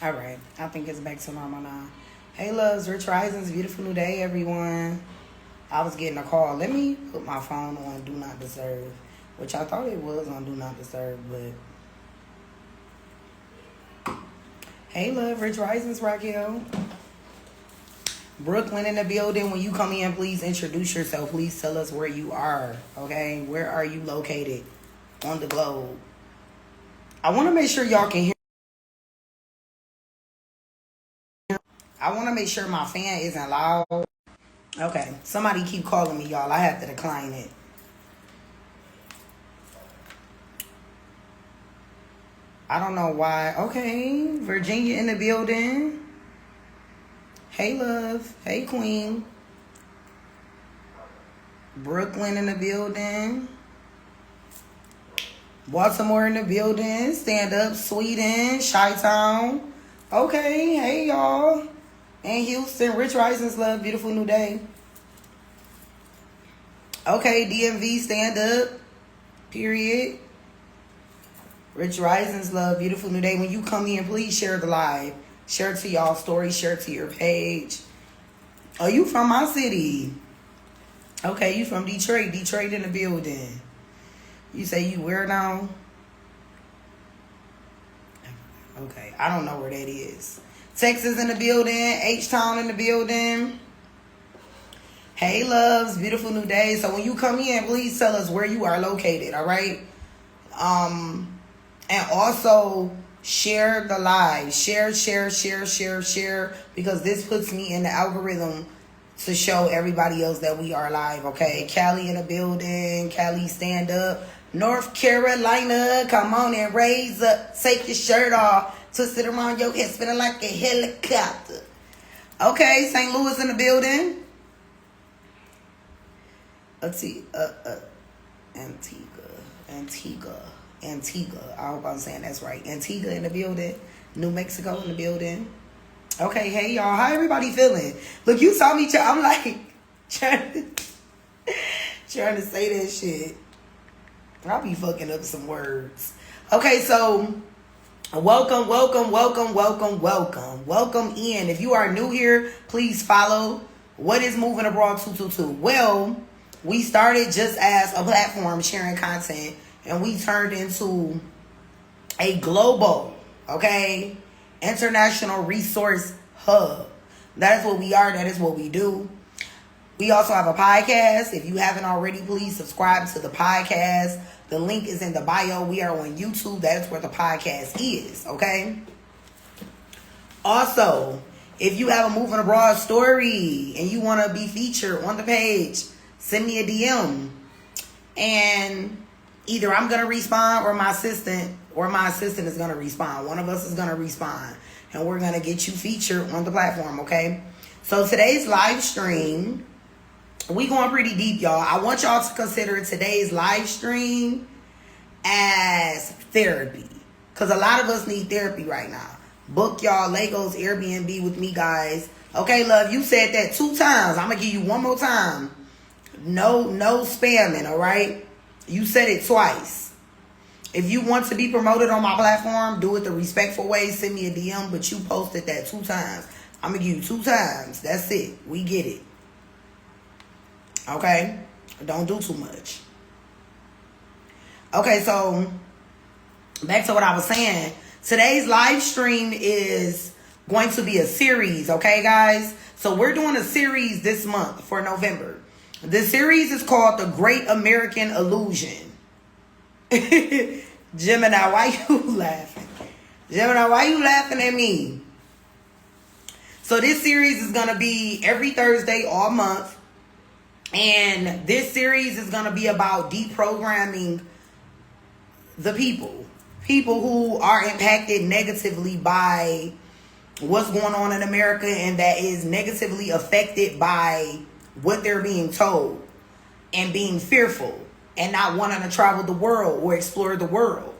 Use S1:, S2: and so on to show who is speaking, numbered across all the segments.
S1: All right. I think it's back to normal now. Hey, loves, Rich Risings, beautiful new day, everyone. I was getting a call. Let me put my phone on Do Not Disturb, which I thought it was on Do Not Disturb, but... Hey, love, Rich Risings, Raquel. Brooklyn in the building. When you come in, please introduce yourself. Please tell us where you are, okay? Where are you located on the globe? I want to make sure y'all can hear. I want to make sure my fan isn't loud. Okay, somebody keep calling me, y'all. I have to decline it. I don't know why. Okay, Virginia in the building. Hey, love. Hey, queen. Brooklyn in the building. Baltimore in the building. Stand up, Sweden, Chi-Town. Okay, hey, y'all. And Houston, Rich Risings, love, beautiful new day. Okay, DMV, stand up, period. Rich Risings, love, beautiful new day. When you come in, please share the live. Share it to y'all story, share it to your page. Oh, you from my city. Okay, you from Detroit. Detroit in the building. You say you where now? Okay, I don't know where that is. Texas in the building. H-Town in the building. Hey, loves. Beautiful new day. So when you come in, please tell us where you are located, all right? And also share the live. Share, because this puts me in the algorithm to show everybody else that we are live, okay? Cali in the building. Cali, stand up. North Carolina, come on and raise up. Take your shirt off. Twist it around your head, spinning like a helicopter. Okay, St. Louis in the building. Antigua. I hope I'm saying that's right. Antigua in the building. New Mexico in the building. Okay, hey y'all, how everybody feeling? Look, you saw me. I'm like trying to say that shit. I'll be fucking up some words. Okay, so welcome in. If you are new here, please follow What is Moving Abroad 222. Well, we started just as a platform sharing content, and we turned into a global, okay, international resource hub. That is what we are. That is what we do. We also have a podcast. If you haven't already, please subscribe to the podcast. The link is in the bio. We are on YouTube. That is where the podcast is, okay? Also, if you have a Moving Abroad story and you want to be featured on the page, send me a DM. And either I'm going to respond or my assistant is going to respond. One of us is going to respond. And we're going to get you featured on the platform, okay? So today's live stream, we going pretty deep, y'all. I want y'all to consider today's live stream as therapy, because a lot of us need therapy right now. Book y'all Legos Airbnb with me, guys. Okay, love, you said that 2 times. I'm going to give you one more time. No spamming, all right? You said it twice. If you want to be promoted on my platform, do it the respectful way. Send me a DM, but you posted that 2 times. I'm going to give you 2 times. That's it. We get it. Okay? Don't do too much. Okay, so back to what I was saying. Today's live stream is going to be a series, okay, guys? So we're doing a series this month for November. The series is called The Great American Illusion. Gemini, why you laughing? Gemini, why you laughing at me? So this series is going to be every Thursday all month. And this series is going to be about deprogramming the people who are impacted negatively by what's going on in America, and that is negatively affected by what they're being told and being fearful and not wanting to travel the world or explore the world.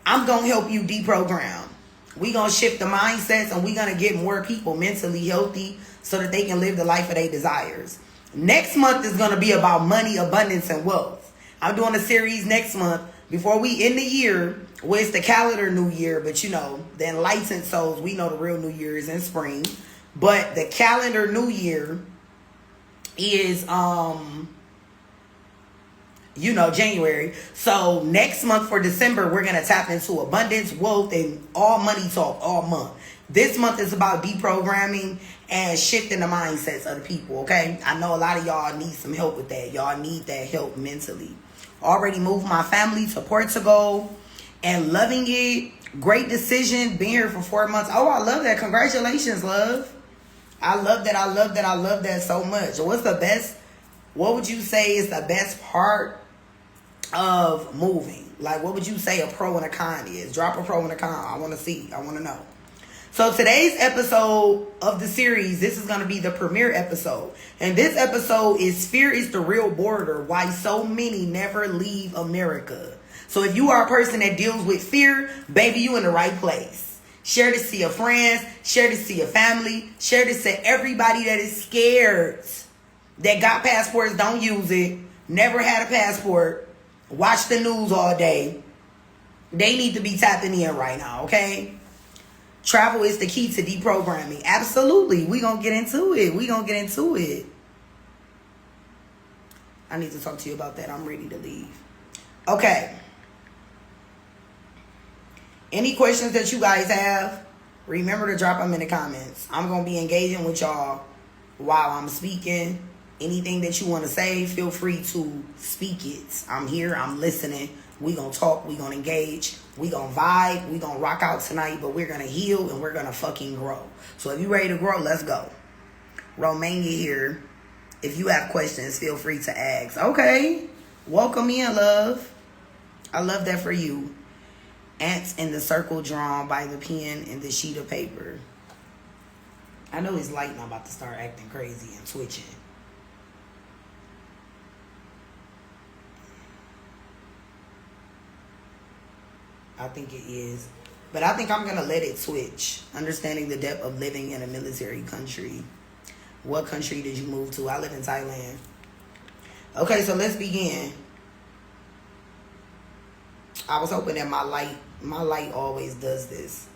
S1: I'm going to help you deprogram. We're going to shift the mindsets, and we're going to get more people mentally healthy so that they can live the life of their desires. Next month is going to be about money, abundance, and wealth. I'm doing a series next month before we end the year, well, it's the calendar new year, but you know, the enlightened souls, we know the real new year is in spring. But the calendar new year is you know, January. So next month for December, we're gonna tap into abundance, wealth, and all money talk all month. This month is about deprogramming and shifting the mindsets of the people, okay? I know a lot of y'all need some help with that. Y'all need that help mentally. Already moved my family to Portugal and loving it. Great decision. Been here for 4 months. Oh, I love that. Congratulations, love. I love that. I love that. I love that so much. What would you say is the best part of moving? Like, what would you say a pro and a con is? Drop a pro and a con. I want to see. I want to know. So today's episode of the series, this is going to be the premiere episode. And this episode is Fear is the Real Border, Why So Many Never Leave America. So if you are a person that deals with fear, baby, you in the right place. Share this to your friends. Share this to your family. Share this to everybody that is scared. That got passports, don't use it. Never had a passport. Watch the news all day. They need to be tapping in right now, okay? Travel is the key to deprogramming. Absolutely. We're going to get into it. I need to talk to you about that. I'm ready to leave. Okay. Any questions that you guys have, remember to drop them in the comments. I'm going to be engaging with y'all while I'm speaking. Anything that you want to say, feel free to speak it. I'm here. I'm listening. We going to talk. We going to engage. We going to vibe. We going to rock out tonight, but we're going to heal and we're going to fucking grow. So if you ready to grow, let's go. Romania here. If you have questions, feel free to ask. Okay. Welcome in, love. I love that for you. Ants in the circle drawn by the pen and the sheet of paper. I know his light now about to start acting crazy and twitching. I think it is. But I think I'm going to let it switch. Understanding the depth of living in a military country. What country did you move to? I live in Thailand. Okay, so let's begin. I was hoping that my light always does this.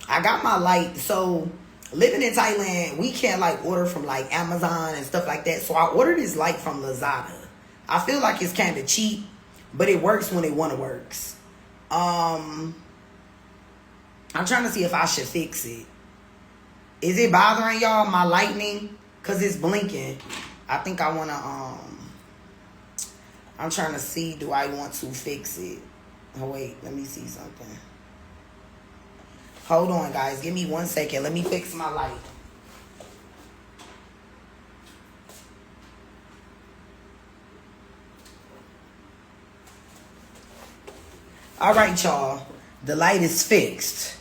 S1: I got my light. So living in Thailand, we can't like order from like Amazon and stuff like that. So I ordered this light from Lazada. I feel like it's kind of cheap, but it works when it want to works. I'm trying to see if I should fix it. Is it bothering y'all, my lightning? Because it's blinking. I think I want to, I'm trying to see, do I want to fix it? Oh, wait, let me see something. Hold on, guys. Give me 1 second. Let me fix my light. All right, y'all. The light is fixed.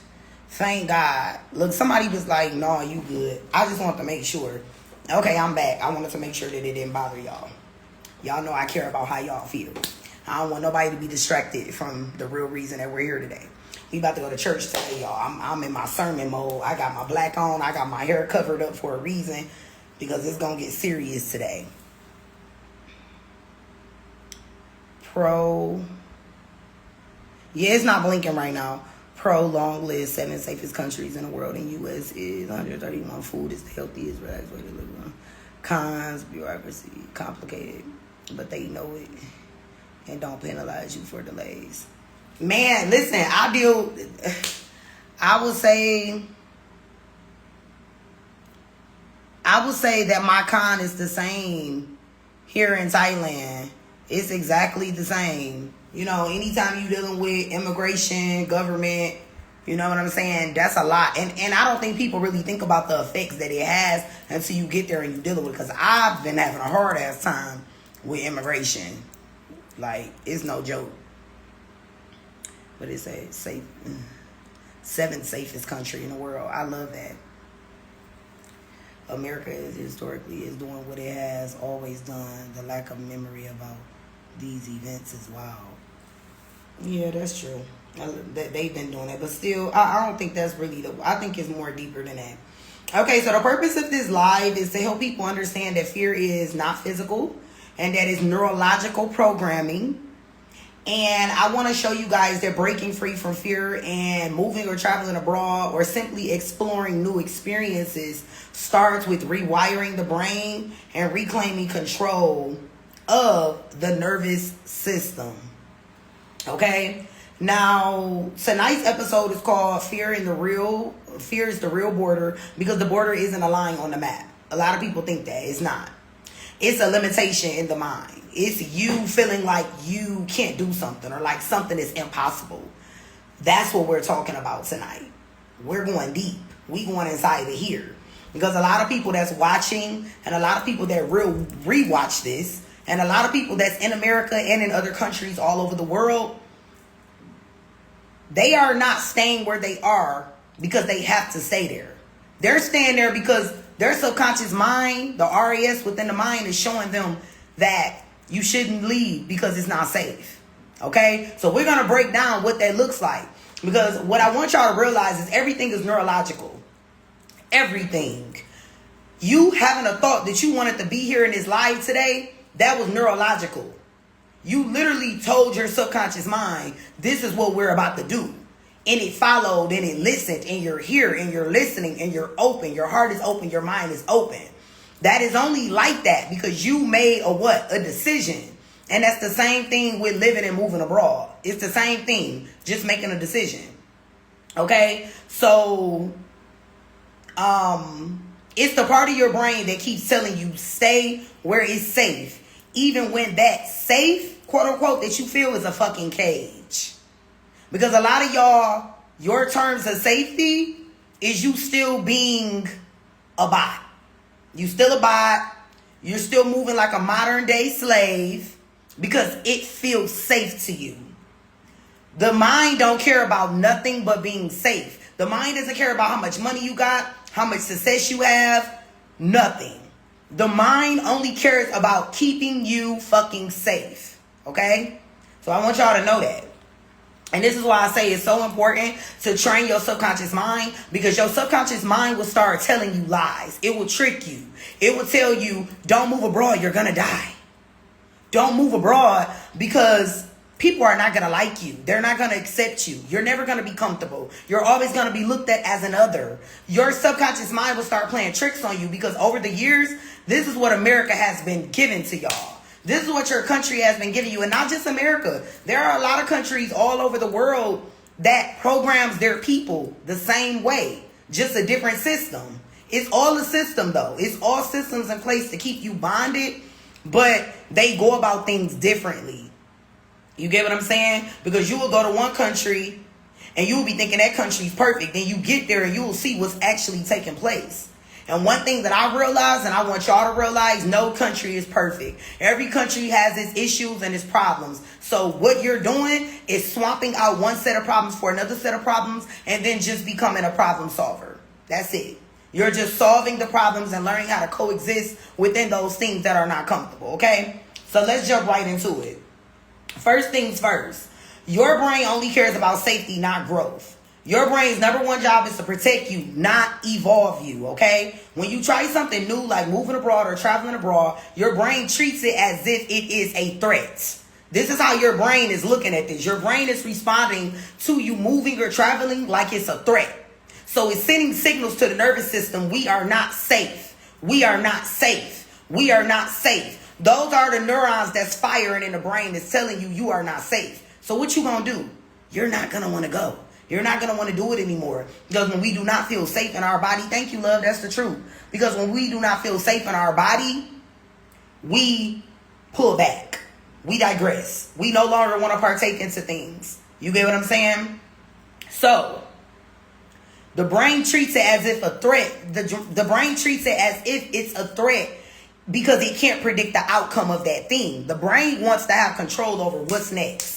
S1: Thank God. Look, somebody was like, no, you good. I just want to make sure. Okay, I'm back. I wanted to make sure that it didn't bother y'all. Y'all know I care about how y'all feel. I don't want nobody to be distracted from the real reason that we're here today. We about to go to church today, y'all. I'm in my sermon mode. I got my black on. I got my hair covered up for a reason because it's going to get serious today. Pro. Yeah, it's not blinking right now. Pro long list, 7 safest countries in the world. In U.S. is 131. Food is the healthiest, relaxed way to live. Cons, bureaucracy, complicated, but they know it and don't penalize you for delays. Man, listen, I would say that my con is the same here in Thailand. It's exactly the same. You know, anytime you're dealing with immigration, government, you know what I'm saying? That's a lot. And I don't think people really think about the effects that it has until you get there and you deal with it. Because I've been having a hard ass time with immigration. Like, it's no joke. But it's a safe, 7th safest country in the world. I love that. America is doing what it has always done. The lack of memory about these events is wild. Yeah, that's true. They've been doing it, but still, I don't think that's really I think it's more deeper than that. Okay, so the purpose of this live is to help people understand that fear is not physical and that it's neurological programming. And I want to show you guys that breaking free from fear and moving or traveling abroad or simply exploring new experiences starts with rewiring the brain and reclaiming control of the nervous system. Okay? Now, tonight's episode is called Fear is the Real Border, because the border isn't a line on the map. A lot of people think that. It's not. It's a limitation in the mind. It's you feeling like you can't do something or like something is impossible. That's what we're talking about tonight. We're going deep. We going inside of here. Because a lot of people that's watching and a lot of people that rewatch this and a lot of people that's in America and in other countries all over the world, they are not staying where they are because they have to stay there. They're staying there because their subconscious mind, the RAS within the mind, is showing them that you shouldn't leave because it's not safe. Okay? So we're going to break down what that looks like. Because what I want y'all to realize is everything is neurological. Everything. You having a thought that you wanted to be here in this live today, that was neurological. You literally told your subconscious mind, this is what we're about to do. And it followed and it listened, and you're here and you're listening and you're open. Your heart is open. Your mind is open. That is only like that because you made a decision. And that's the same thing with living and moving abroad. It's the same thing, just making a decision. Okay? So, it's the part of your brain that keeps telling you stay where it's safe. Even when that safe, quote unquote, that you feel is a fucking cage. Because a lot of y'all, your terms of safety is you still being a bot. You still a bot. You're still moving like a modern day slave because it feels safe to you. The mind don't care about nothing but being safe. The mind doesn't care about how much money you got, how much success you have, nothing. The mind only cares about keeping you fucking safe. Okay? So I want y'all to know that. And this is why I say it's so important to train your subconscious mind, because your subconscious mind will start telling you lies. It will trick you. It will tell you, don't move abroad, you're going to die. Don't move abroad because people are not going to like you. They're not going to accept you. You're never going to be comfortable. You're always going to be looked at as an other. Your subconscious mind will start playing tricks on you because over the years, this is what America has been given to y'all. This is what your country has been giving you. And not just America. There are a lot of countries all over the world that programs their people the same way. Just a different system. It's all a system though. It's all systems in place to keep you bonded. But they go about things differently. You get what I'm saying? Because you will go to one country and you will be thinking that country's perfect. Then you get there and you will see what's actually taking place. And one thing that I realize, and I want y'all to realize, no country is perfect. Every country has its issues and its problems. So what you're doing is swapping out one set of problems for another set of problems and then just becoming a problem solver. That's it. You're just solving the problems and learning how to coexist within those things that are not comfortable, okay? So let's jump right into it. First things first, your brain only cares about safety, not growth. Your brain's number one job is to protect you, not evolve you, okay? When you try something new like moving abroad or traveling abroad, your brain treats it as if it is a threat. This is how your brain is looking at this. Your brain is responding to you moving or traveling like it's a threat. So it's sending signals to the nervous system, we are not safe. We are not safe. We are not safe. Those are the neurons that's firing in the brain that's telling you you are not safe. So what you gonna do? You're not gonna wanna go. You're not going to want to do it anymore. Because when we do not feel safe in our body, thank you, love, that's the truth. Because when we do not feel safe in our body, we pull back. We digress. We no longer want to partake into things. You get what I'm saying? So, the brain treats it as if a threat. The brain treats it as if it's a threat because it can't predict the outcome of that thing. The brain wants to have control over what's next.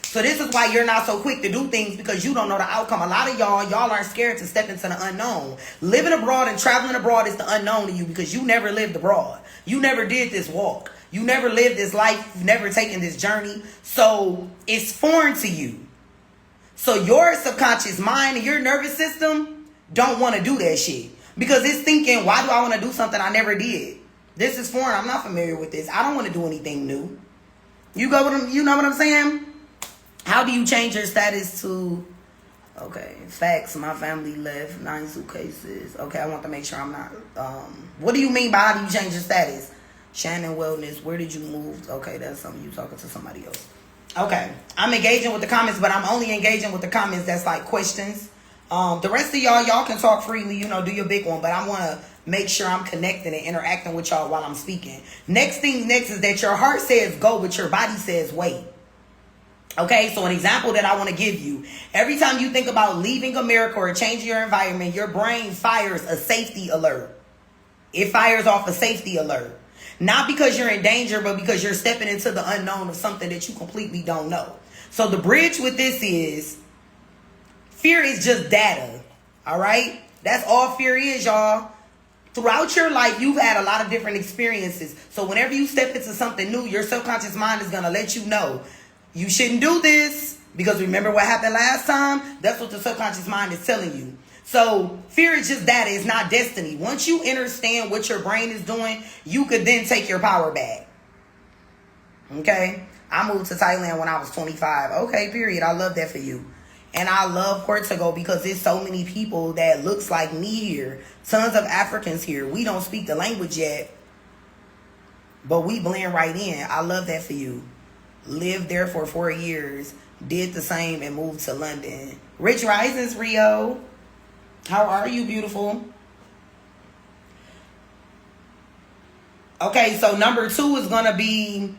S1: So this is why you're not so quick to do things, because you don't know the outcome. A lot of y'all aren't scared to step into the unknown. Living abroad and traveling abroad is the unknown to you because you never lived abroad. You never did this walk. You never lived this life. You've never taken this journey. So it's foreign to you. So your subconscious mind and your nervous system don't want to do that shit because it's thinking, why do I want to do something I never did? This is foreign. I'm not familiar with this. I don't want to do anything new. You know what I'm saying? How do you change your status to... Okay, facts. My family left 9 suitcases. Okay, I want to make sure I'm not... what do you mean by how do you change your status? Shannon Wellness, where did you move? Okay, that's something you talking to somebody else. Okay, I'm engaging with the comments, but I'm only engaging with the comments that's like questions. The rest of y'all can talk freely, you know, do your big one, but I want to make sure I'm connecting and interacting with y'all while I'm speaking. Next is that your heart says go, but your body says wait. Okay, so an example that I want to give you. Every time you think about leaving America or changing your environment, your brain fires a safety alert. It fires off a safety alert. Not because you're in danger, but because you're stepping into the unknown of something that you completely don't know. So the bridge with this is, fear is just data. All right? That's all fear is, y'all. Throughout your life, you've had a lot of different experiences. So whenever you step into something new, your subconscious mind is going to let you know, you shouldn't do this, because remember what happened last time? That's what the subconscious mind is telling you. So fear is just data. It's not destiny. Once you understand what your brain is doing, you could then take your power back. Okay? I moved to Thailand when I was 25. Okay, period. I love that for you. And I love Portugal because there's so many people that looks like me here. Tons of Africans here. We don't speak the language yet, but we blend right in. I love that for you. Lived there for 4 years. Did the same and moved to London. Rich Risings, Rio. How are you, beautiful? Okay, so number 2 is going to be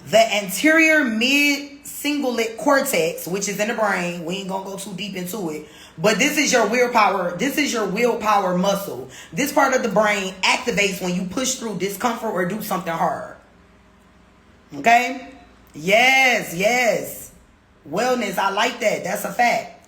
S1: the anterior mid-cingulate cortex, which is in the brain. We ain't going to go too deep into it. But this is your willpower. This is your willpower muscle. This part of the brain activates when you push through discomfort or do something hard. Okay? Yes, yes. Wellness, I like that. That's a fact.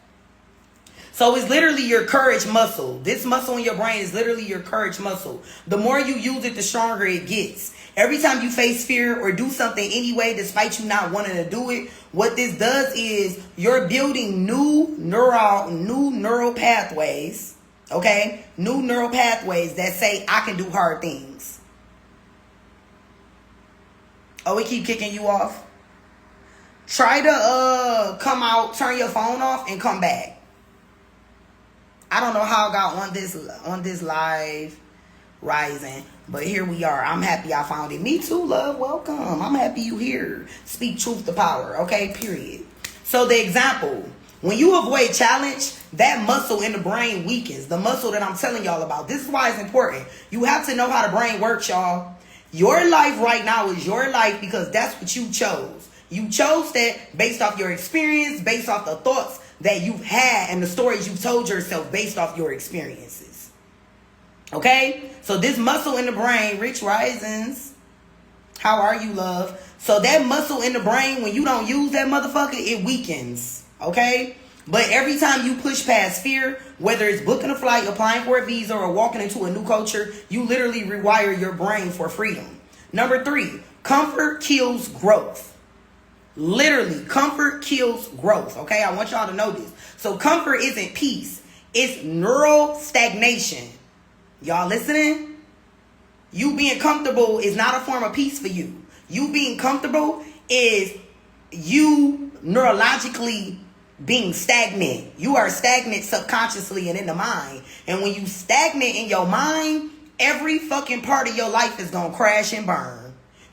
S1: So it's literally your courage muscle. This muscle in your brain is literally your courage muscle. The more you use it, the stronger it gets. Every time you face fear or do something anyway, despite you not wanting to do it, what this does is you're building new neural pathways, okay? New neural pathways that say, I can do hard things. Oh, we keep kicking you off? Try to come out, turn your phone off, and come back. I don't know how I got on this live rising, but here we are. I'm happy I found it. Me too, love. Welcome. I'm happy you here. Speak truth to power. Okay, period. So the example, when you avoid challenge, that muscle in the brain weakens. The muscle that I'm telling y'all about. This is why it's important. You have to know how the brain works, y'all. Your life right now is your life because that's what you chose. You chose that based off your experience, based off the thoughts that you've had and the stories you've told yourself based off your experiences. Okay? So this muscle in the brain, Rich Risings, how are you, love? So that muscle in the brain, when you don't use that motherfucker, it weakens. Okay? But every time you push past fear, whether it's booking a flight, applying for a visa, or walking into a new culture, you literally rewire your brain for freedom. Number 3, comfort kills growth. Literally, comfort kills growth. Okay, I want y'all to know this. So comfort isn't peace. It's neural stagnation. Y'all listening? You being comfortable is not a form of peace for you. You being comfortable is you neurologically being stagnant. You are stagnant subconsciously and in the mind. And when you stagnant in your mind, every fucking part of your life is going to crash and burn.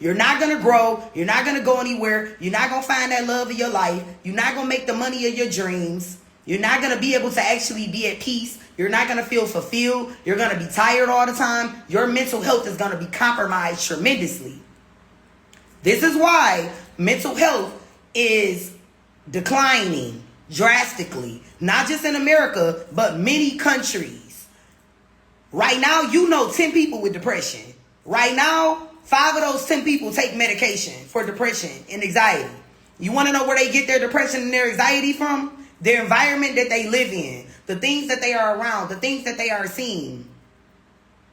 S1: You're not going to grow. You're not going to go anywhere. You're not going to find that love of your life. You're not going to make the money of your dreams. You're not going to be able to actually be at peace. You're not going to feel fulfilled. You're going to be tired all the time. Your mental health is going to be compromised tremendously. This is why mental health is declining drastically. Not just in America, but many countries. Right now, you know 10 people with depression. Right now, 5 of those 10 people take medication for depression and anxiety. You want to know where they get their depression and their anxiety from? Their environment that they live in. The things that they are around. The things that they are seeing.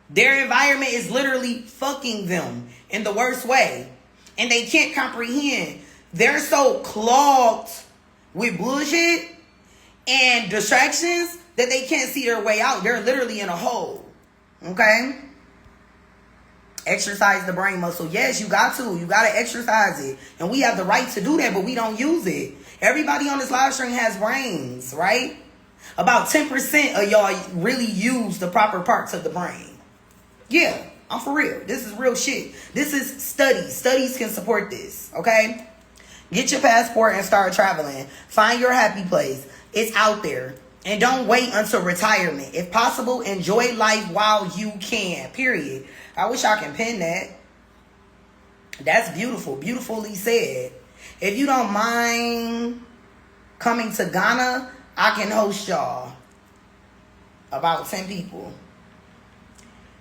S1: Their environment is literally fucking them in the worst way. And they can't comprehend. They're so clogged with bullshit and distractions that they can't see their way out. They're literally in a hole. Okay? Exercise the brain muscle. Yes, you got to. You got to exercise it. And we have the right to do that, but we don't use it. Everybody on this live stream has brains, right? About 10% of y'all really use the proper parts of the brain. Yeah, I'm for real. This is real shit. This is studies. Studies can support this, okay? Get your passport and start traveling. Find your happy place. It's out there. And don't wait until retirement. If possible, enjoy life while you can, period. I wish I can pin that. That's beautiful. Beautifully said. If you don't mind coming to Ghana, I can host y'all. About 10 people.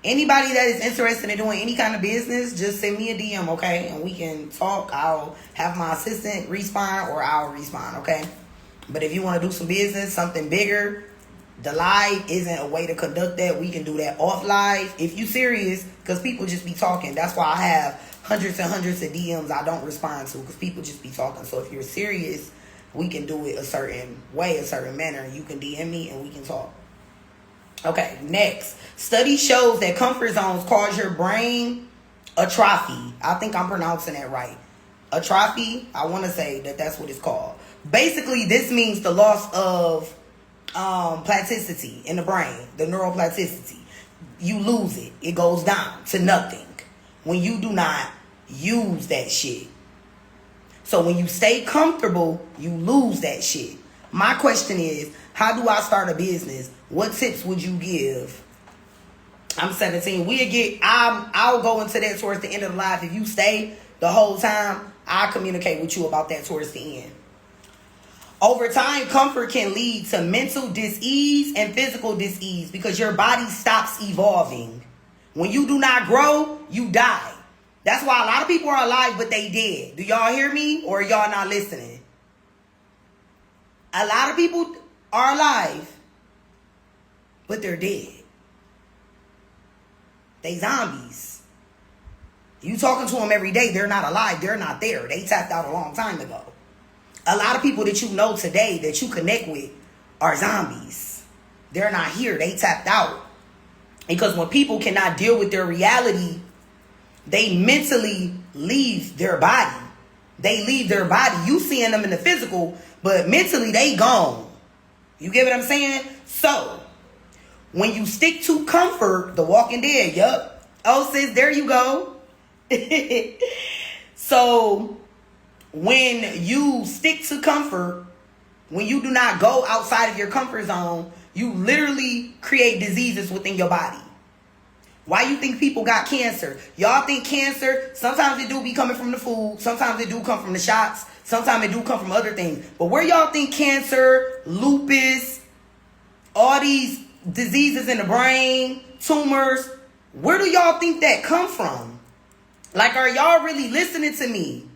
S1: Anybody that is interested in doing any kind of business, just send me a DM, okay? And we can talk. I'll have my assistant respond or I'll respond, okay? But if you want to do some business, something bigger, the live isn't a way to conduct that. We can do that off live. If you serious, because people just be talking. That's why I have hundreds and hundreds of DMs I don't respond to, because people just be talking. So if you're serious, we can do it a certain way, a certain manner. You can DM me and we can talk. Okay, next. Study shows that comfort zones cause your brain atrophy. I think I'm pronouncing that right. Atrophy, I want to say that that's what it's called. Basically, this means the loss of plasticity in the brain, the neuroplasticity. You lose it. It goes down to nothing when you do not use that shit. So when you stay comfortable, you lose that shit. My question is, how do I start a business? What tips would you give? I'm 17. I'll go into that towards the end of the live. If you stay the whole time, I'll communicate with you about that towards the end. Over time, comfort can lead to mental dis-ease and physical dis-ease because your body stops evolving. When you do not grow, you die. That's why a lot of people are alive, but they dead. Do y'all hear me or y'all not listening? A lot of people are alive, but they're dead. They zombies. You talking to them every day, they're not alive, they're not there. They tapped out a long time ago. A lot of people that you know today that you connect with are zombies. They're not here. They tapped out. Because when people cannot deal with their reality, they mentally leave their body. They leave their body. You seeing them in the physical, but mentally they gone. You get what I'm saying? So, when you stick to comfort, The Walking Dead, yup. Oh, sis, there you go. So, when you stick to comfort, when you do not go outside of your comfort zone, you literally create diseases within your body. Why you think people got cancer? Y'all think cancer, sometimes it do be coming from the food. Sometimes it do come from the shots. Sometimes it do come from other things. But where y'all think cancer, lupus, all these diseases in the brain, tumors, where do y'all think that come from? Like, are y'all really listening to me?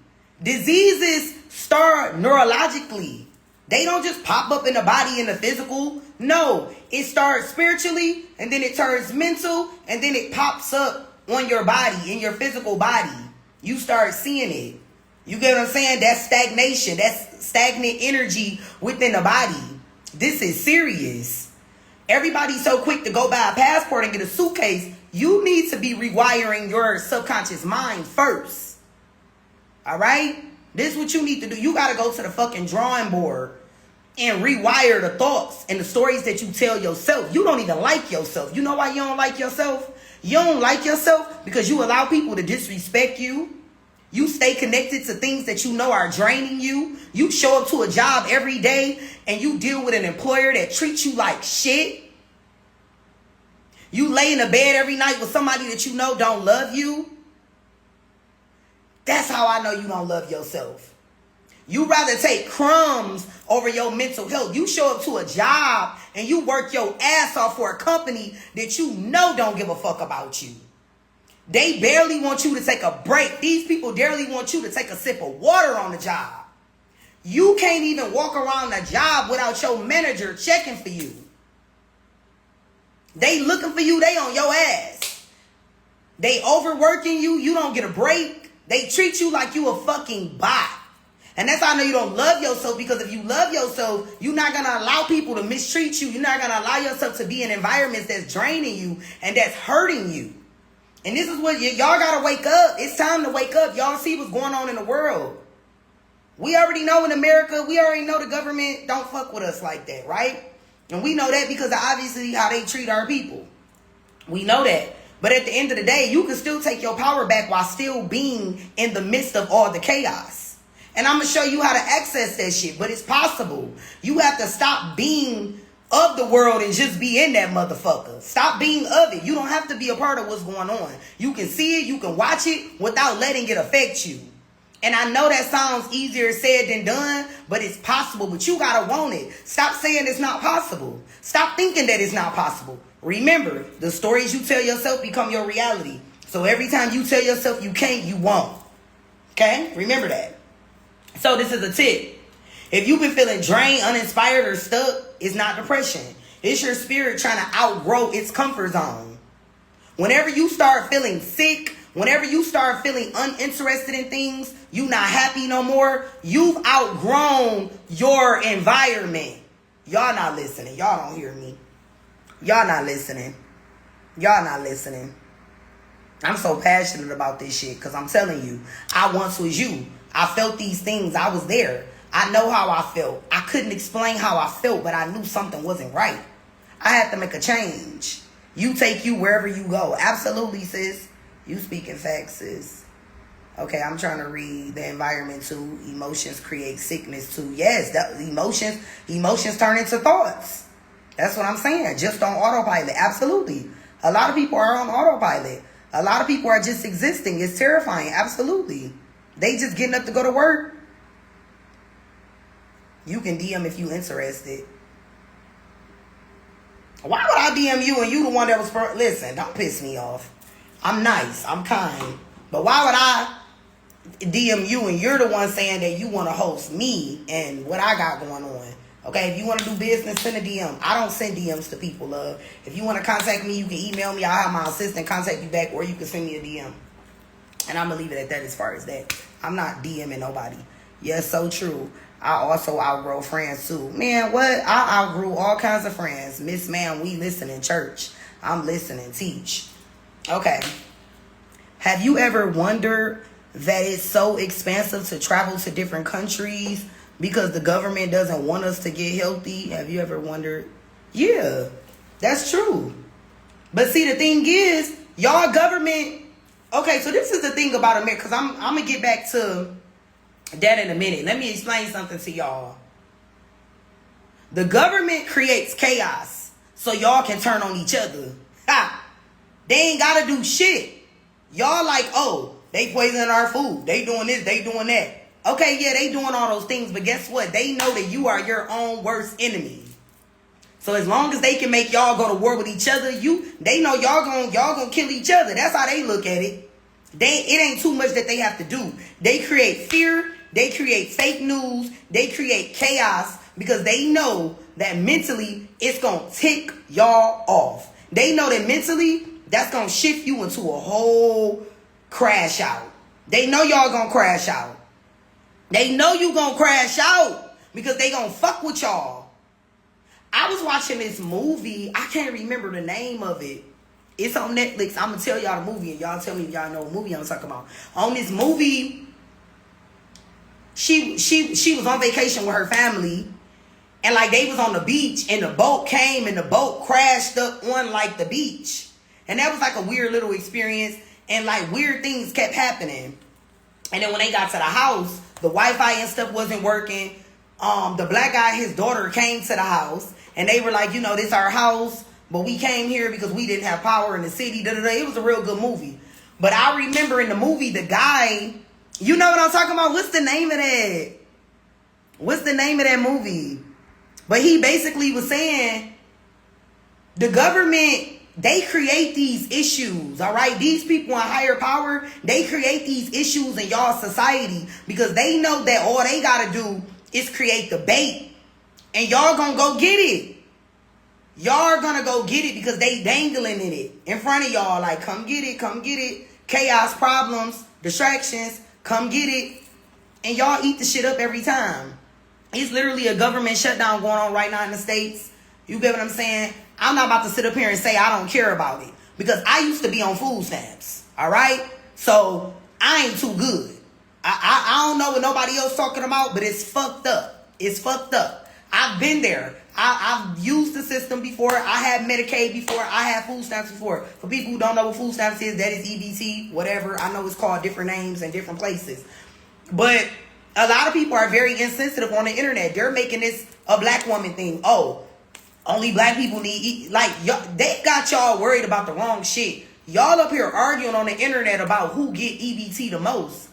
S1: Diseases start neurologically. They don't just pop up in the body in the physical. No, it starts spiritually and then it turns mental and then it pops up on your body, in your physical body. You start seeing it. You get what I'm saying? That's stagnation. That's stagnant energy within the body. This is serious. Everybody's so quick to go buy a passport and get a suitcase. You need to be rewiring your subconscious mind first. All right? This is what you need to do. You got to go to the fucking drawing board and rewire the thoughts and the stories that you tell yourself. You don't even like yourself. You know why you don't like yourself? You don't like yourself because you allow people to disrespect you. You stay connected to things that you know are draining you. You show up to a job every day and you deal with an employer that treats you like shit. You lay in a bed every night with somebody that you know don't love you. That's how I know you don't love yourself. You rather take crumbs over your mental health. You show up to a job and you work your ass off for a company that you know don't give a fuck about you. They barely want you to take a break. These people barely want you to take a sip of water on the job. You can't even walk around the job without your manager checking for you. They looking for you. They on your ass. They overworking you. You don't get a break. They treat you like you a fucking bot. And that's how I know you don't love yourself, because if you love yourself, you're not going to allow people to mistreat you. You're not going to allow yourself to be in environments that's draining you and that's hurting you. And this is what y'all gotta wake up. It's time to wake up. Y'all see what's going on in the world. We already know in America, we already know the government don't fuck with us like that, right? And we know that because of obviously how they treat our people. We know that. But at the end of the day, you can still take your power back while still being in the midst of all the chaos. And I'm going to show you how to access that shit. But it's possible. You have to stop being of the world and just be in that motherfucker. Stop being of it. You don't have to be a part of what's going on. You can see it. You can watch it without letting it affect you. And I know that sounds easier said than done, but it's possible. But you got to want it. Stop saying it's not possible. Stop thinking that it's not possible. Remember, the stories you tell yourself become your reality. So every time you tell yourself you can't, you won't. Okay? Remember that. So this is a tip. If you've been feeling drained, uninspired, or stuck, it's not depression. It's your spirit trying to outgrow its comfort zone. Whenever you start feeling sick, whenever you start feeling uninterested in things, you not happy no more, you've outgrown your environment. Y'all not listening. Y'all don't hear me. Y'all not listening. Y'all not listening. I'm so passionate about this shit because I'm telling you, I once was you. I felt these things. I was there. I know how I felt. I couldn't explain how I felt, but I knew something wasn't right. I had to make a change. You take you wherever you go. Absolutely, sis. You speaking facts, sis. Okay, I'm trying to read the environment too. Emotions create sickness too. Yes, that emotions turn into thoughts. That's what I'm saying. Just on autopilot. Absolutely. A lot of people are on autopilot. A lot of people are just existing. It's terrifying. Absolutely. They just getting up to go to work. You can DM if you interested. Why would I DM you and you the one that was... Listen, don't piss me off. I'm nice. I'm kind. But why would I DM you and you're the one saying that you want to host me and what I got going on? Okay, if you want to do business, send a DM. I don't send DMs to people, love. If you want to contact me, you can email me. I'll have my assistant contact you back, or you can send me a DM. And I'm going to leave it at that as far as that. I'm not DMing nobody. Yes, so true. I also outgrow friends, too. Man, what? I outgrew all kinds of friends. Miss Ma'am, we listen in church. I'm listening, teach. Okay. Have you ever wondered that it's so expensive to travel to different countries because the government doesn't want us to get healthy? Have you ever wondered? Yeah, that's true. But see, the thing is, y'all government... Okay, so this is the thing about America, because I'm going to get back to that in a minute. Let me explain something to y'all. The government creates chaos so y'all can turn on each other. Ha! They ain't got to do shit. Y'all like, oh, they poisoning our food. They doing this, they doing that. Okay, yeah, they doing all those things, but guess what? They know that you are your own worst enemy. So as long as they can make y'all go to war with each other, they know y'all gonna kill each other. That's how they look at it. It ain't too much that they have to do. They create fear, they create fake news, they create chaos because they know that mentally it's gonna tick y'all off. They know that mentally that's gonna shift you into a whole crash out. They know y'all gonna crash out. They know you gonna crash out because they gonna fuck with y'all. I was watching this movie. I can't remember the name of it. It's on Netflix. I'm gonna tell y'all the movie and y'all tell me if y'all know what movie I'm talking about. On this movie, she was on vacation with her family, and like they was on the beach, and the boat came and the boat crashed up on like the beach, and that was like a weird little experience, and like weird things kept happening. And then when they got to the house, the Wi-Fi and stuff wasn't working. The black guy, his daughter came to the house, and they were like, this our house, but we came here because we didn't have power in the city. It was a real good movie. But I remember in the movie, the guy, you know what I'm talking about? What's the name of that? What's the name of that movie? But he basically was saying, the government, they create these issues, all right? These people in higher power, they create these issues in y'all society because they know that all they got to do is create the bait. And y'all gonna go get it. Y'all gonna go get it because they dangling in it in front of y'all. Like, come get it, come get it. Chaos, problems, distractions, come get it. And y'all eat the shit up every time. It's literally a government shutdown going on right now in the States. You get what I'm saying? I'm not about to sit up here and say I don't care about it. Because I used to be on food stamps. All right? So I ain't too good. I don't know what nobody else talking about, but it's fucked up. It's fucked up. I've been there. I've used the system before. I had Medicaid before. I had food stamps before. For people who don't know what food stamps is, that is EBT, whatever. I know it's called different names in different places. But a lot of people are very insensitive on the internet. They're making this a black woman thing. Oh, only black people need, like, y'all, they got y'all worried about the wrong shit. Y'all up here arguing on the internet about who get EBT the most.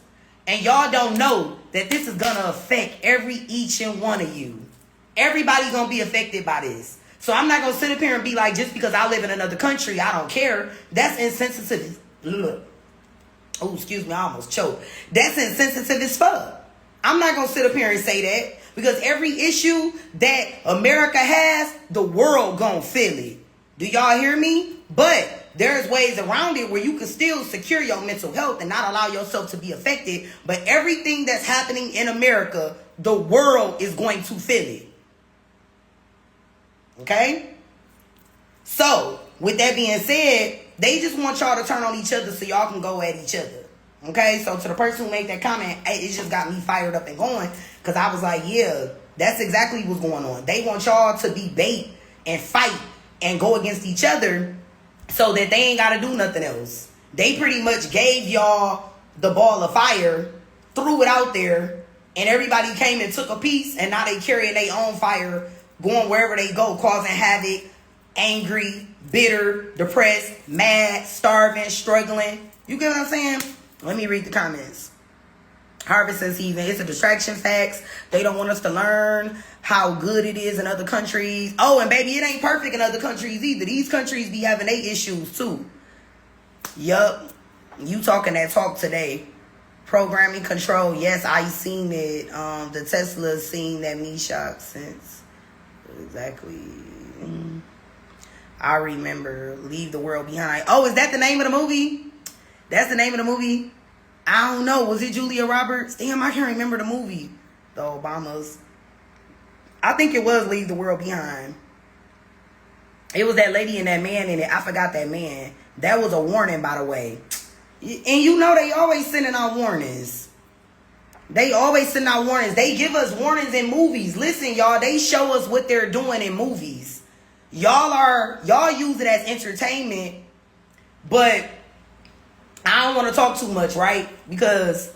S1: And y'all don't know that this is going to affect each and one of you. Everybody's going to be affected by this. So I'm not going to sit up here and be like, just because I live in another country, I don't care. That's insensitive. Look. Oh, excuse me, I almost choked. That's insensitive as fuck. I'm not going to sit up here and say that. Because every issue that America has, the world going to feel it. Do y'all hear me? But there's ways around it where you can still secure your mental health and not allow yourself to be affected. But everything that's happening in America, the world is going to feel it. Okay? So, with that being said, they just want y'all to turn on each other so y'all can go at each other. Okay? So, to the person who made that comment, it just got me fired up and going. Because I was like, yeah, that's exactly what's going on. They want y'all to be bait and fight and go against each other so that they ain't got to do nothing else. They pretty much gave y'all the ball of fire, threw it out there, and everybody came and took a piece, and now they carrying their own fire, going wherever they go, causing havoc, angry, bitter, depressed, mad, starving, struggling. You get what I'm saying? Let me read the comments. Harvest says it's a distraction, facts. They don't want us to learn how good it is in other countries. Oh, and baby, it ain't perfect in other countries either. These countries be having their issues too. Yup. You talking that talk today. Programming control. Yes, I seen it. The Tesla seen that me shock since. Exactly. I remember Leave the World Behind. Oh, is that the name of the movie? That's the name of the movie? I don't know. Was it Julia Roberts? Damn, I can't remember the movie. The Obamas. I think it was Leave the World Behind. It was that lady and that man in it. I forgot that man. That was a warning, by the way. And you know they always sending out warnings. They always send out warnings. They give us warnings in movies. Listen, y'all, they show us what they're doing in movies. Y'all use it as entertainment, but I don't want to talk too much, right? Because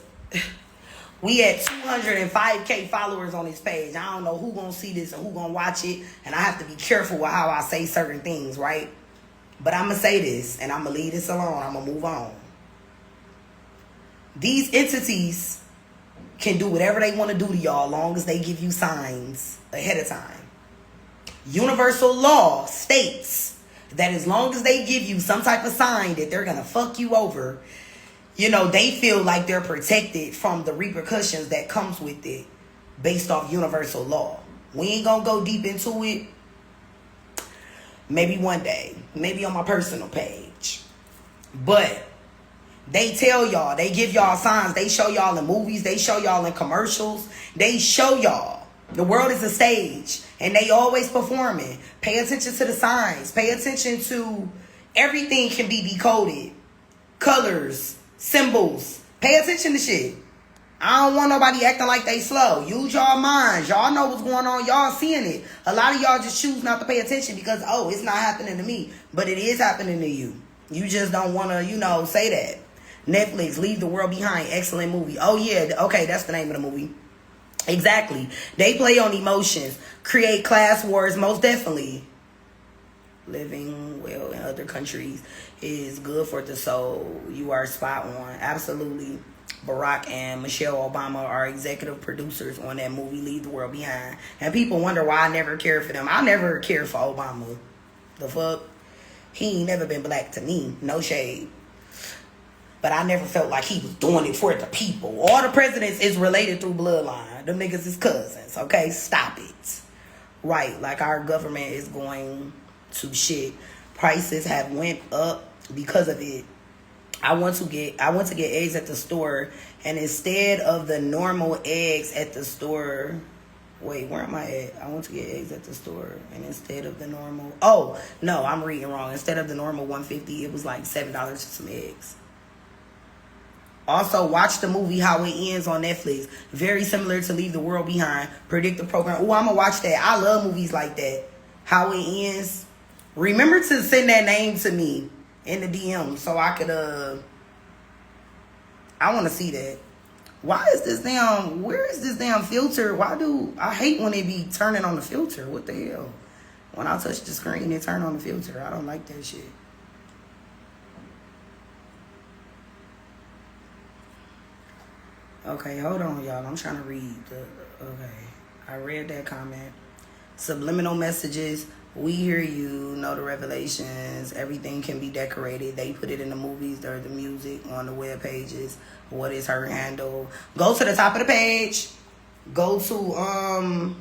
S1: we had 205K followers on this page. I don't know who gonna see this and who gonna watch it, and I have to be careful with how I say certain things, right? But I'm gonna say this, and I'm gonna leave this alone. I'm gonna move on. These entities can do whatever they want to do to y'all, long as they give you signs ahead of time. Universal law states that as long as they give you some type of sign that they're gonna fuck you over, you know, they feel like they're protected from the repercussions that comes with it based off universal law. We ain't gonna go deep into it. Maybe one day. Maybe on my personal page. But they tell y'all, they give y'all signs, they show y'all in movies, they show y'all in commercials, they show y'all. The world is a stage, and they always performing. Pay attention to the signs. Pay attention to everything can be decoded. Colors, symbols. Pay attention to shit. I don't want nobody acting like they slow. Use y'all minds. Y'all know what's going on. Y'all seeing it. A lot of y'all just choose not to pay attention because, oh, it's not happening to me. But it is happening to you. You just don't want to, say that. Netflix, Leave the World Behind. Excellent movie. Oh, yeah. Okay, that's the name of the movie. Exactly. They play on emotions. Create class wars, most definitely. Living well in other countries is good for the soul. You are spot on. Absolutely. Barack and Michelle Obama are executive producers on that movie, Leave the World Behind. And people wonder why I never cared for them. I never cared for Obama. The fuck? He ain't never been black to me. No shade. But I never felt like he was doing it for the people. All the presidents is related through bloodline. Them niggas is cousins, okay? Stop it. Right, like our government is going to shit. Prices have went up because of it. I went to get eggs at the store, and instead of the normal eggs at the store, Wait, where am I at? I went to get eggs at the store, and instead of the normal, oh no, I'm reading wrong. Instead of the normal $150, it was like $7 for some eggs. Also, watch the movie How It Ends on Netflix. Very similar to Leave the World Behind. Predict the program. Oh, I'm gonna watch that. I love movies like that. How It Ends. Remember to send that name to me in the DM so I could I want to see that. Why is this damn, where is this damn filter? I hate when they be turning on the filter. What the hell? When I touch the screen, it turn on the filter. I don't like that shit. Okay, hold on, y'all. I'm trying to read okay. I read that comment. Subliminal messages. We hear you, know the revelations. Everything can be decorated. They put it in the movies or the music on the web pages. What is her handle? Go to the top of the page. Go to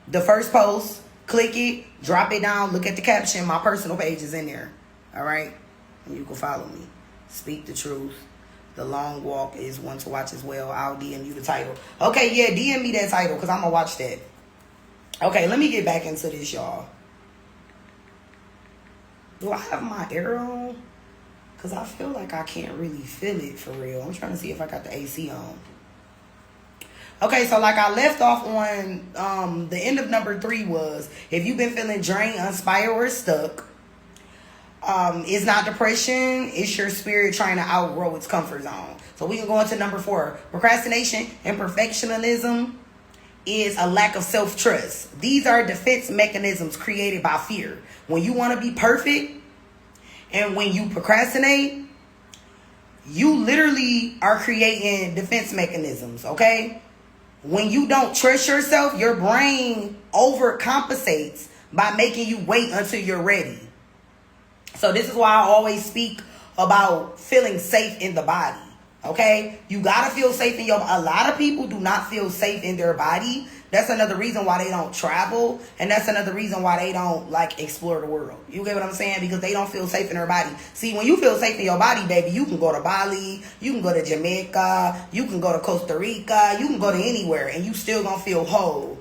S1: the first post. Click it. Drop it down. Look at the caption. My personal page is in there. All right? And you can follow me. Speak the truth. The long walk is one to watch as well. I'll DM you the title. Okay, yeah, DM me that title because I'm going to watch that. Okay, let me get back into this, y'all. Do I have my air on? Because I feel like I can't really feel it for real. I'm trying to see if I got the AC on. Okay, so like I left off on the end of number 3 was, if you've been feeling drained, uninspired, or stuck, it's not depression. It's your spirit trying to outgrow its comfort zone. So we can go into number 4. Procrastination and perfectionism is a lack of self-trust. These are defense mechanisms created by fear. When you want to be perfect and when you procrastinate, you literally are creating defense mechanisms, okay? When you don't trust yourself, your brain overcompensates by making you wait until you're ready. So this is why I always speak about feeling safe in the body. Okay, you gotta feel safe in a lot of people do not feel safe in their body. That's another reason why they don't travel, and that's another reason why they don't like explore the world. You get what I'm saying? Because they don't feel safe in their body. See, when you feel safe in your body, baby, you can go to Bali, you can go to Jamaica, you can go to Costa Rica, you can go to anywhere, and you still gonna feel whole.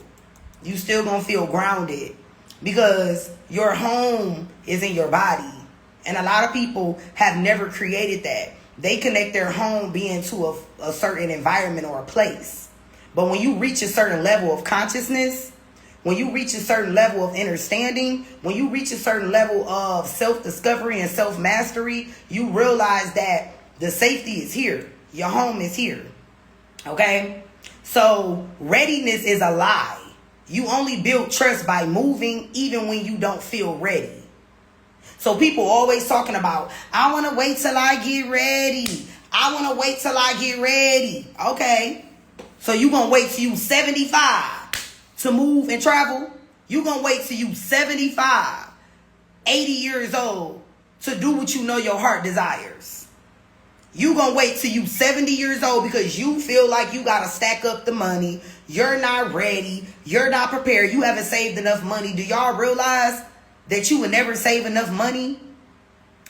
S1: You still gonna feel grounded because your home is in your body, and a lot of people have never created that. They connect their home being to a certain environment or a place. But when you reach a certain level of consciousness, when you reach a certain level of understanding, when you reach a certain level of self-discovery and self-mastery, you realize that the safety is here. Your home is here. Okay? So readiness is a lie. You only build trust by moving even when you don't feel ready. So people always talking about, I want to wait till I get ready. I want to wait till I get ready. Okay. So you going to wait till you 75 to move and travel? You going to wait till you 75, 80 years old to do what you know your heart desires. You going to wait till you 70 years old because you feel like you got to stack up the money. You're not ready. You're not prepared. You haven't saved enough money. Do y'all realize that you would never save enough money?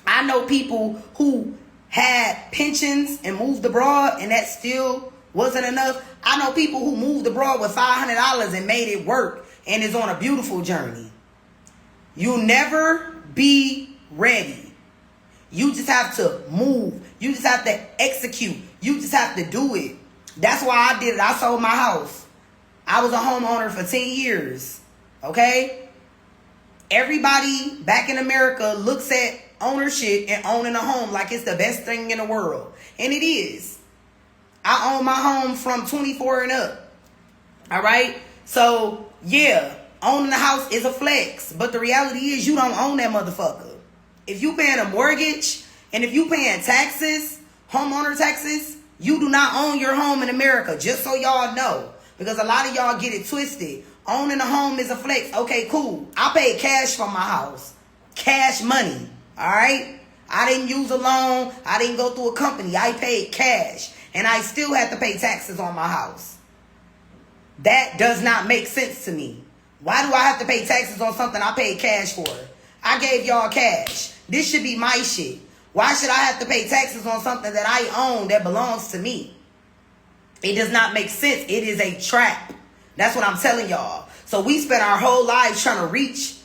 S1: I know people who had pensions and moved abroad and that still wasn't enough. I know people who moved abroad with $500 and made it work and is on a beautiful journey. You'll never be ready. You just have to move. You just have to execute. You just have to do it. That's why I did it. I sold my house. I was a homeowner for 10 years. Okay? Everybody back in America looks at ownership and owning a home like it's the best thing in the world. And it is. I own my home from 24 and up. All right? So, yeah, owning a house is a flex. But the reality is you don't own that motherfucker. If you paying a mortgage and if you paying taxes, homeowner taxes, you do not own your home in America. Just so y'all know. Because a lot of y'all get it twisted. Owning a home is a flex. Okay, cool. I paid cash for my house. Cash money. All right? I didn't use a loan. I didn't go through a company. I paid cash. And I still had to pay taxes on my house. That does not make sense to me. Why do I have to pay taxes on something I paid cash for? I gave y'all cash. This should be my shit. Why should I have to pay taxes on something that I own that belongs to me? It does not make sense. It is a trap. That's what I'm telling y'all. So we spent our whole lives trying to reach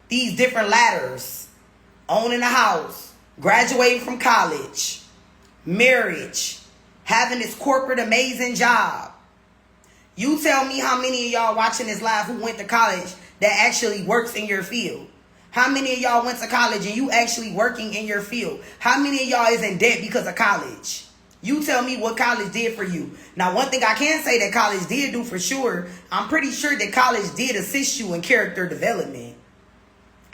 S1: these different ladders. Owning a house, graduating from college, marriage, having this corporate amazing job. You tell me how many of y'all watching this live who went to college that actually works in your field. How many of y'all went to college and you actually working in your field? How many of y'all is in debt because of college? You tell me what college did for you. Now, one thing I can say that college did do for sure, I'm pretty sure that college did assist you in character development.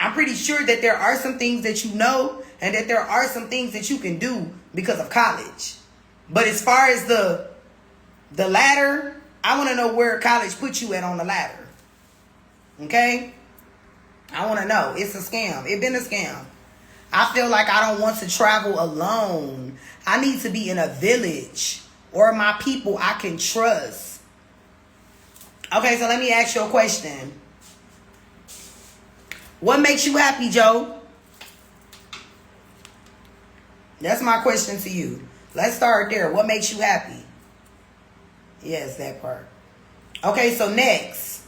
S1: I'm pretty sure that there are some things that you know and that there are some things that you can do because of college. But as far as the ladder, I want to know where college put you at on the ladder. Okay? I want to know. It's a scam. It's been a scam. I feel like I don't want to travel alone. I need to be in a village or my people I can trust. Okay, so let me ask you a question. What makes you happy, Joe? That's my question to you. Let's start there. What makes you happy? Yes, that part. Okay, so next.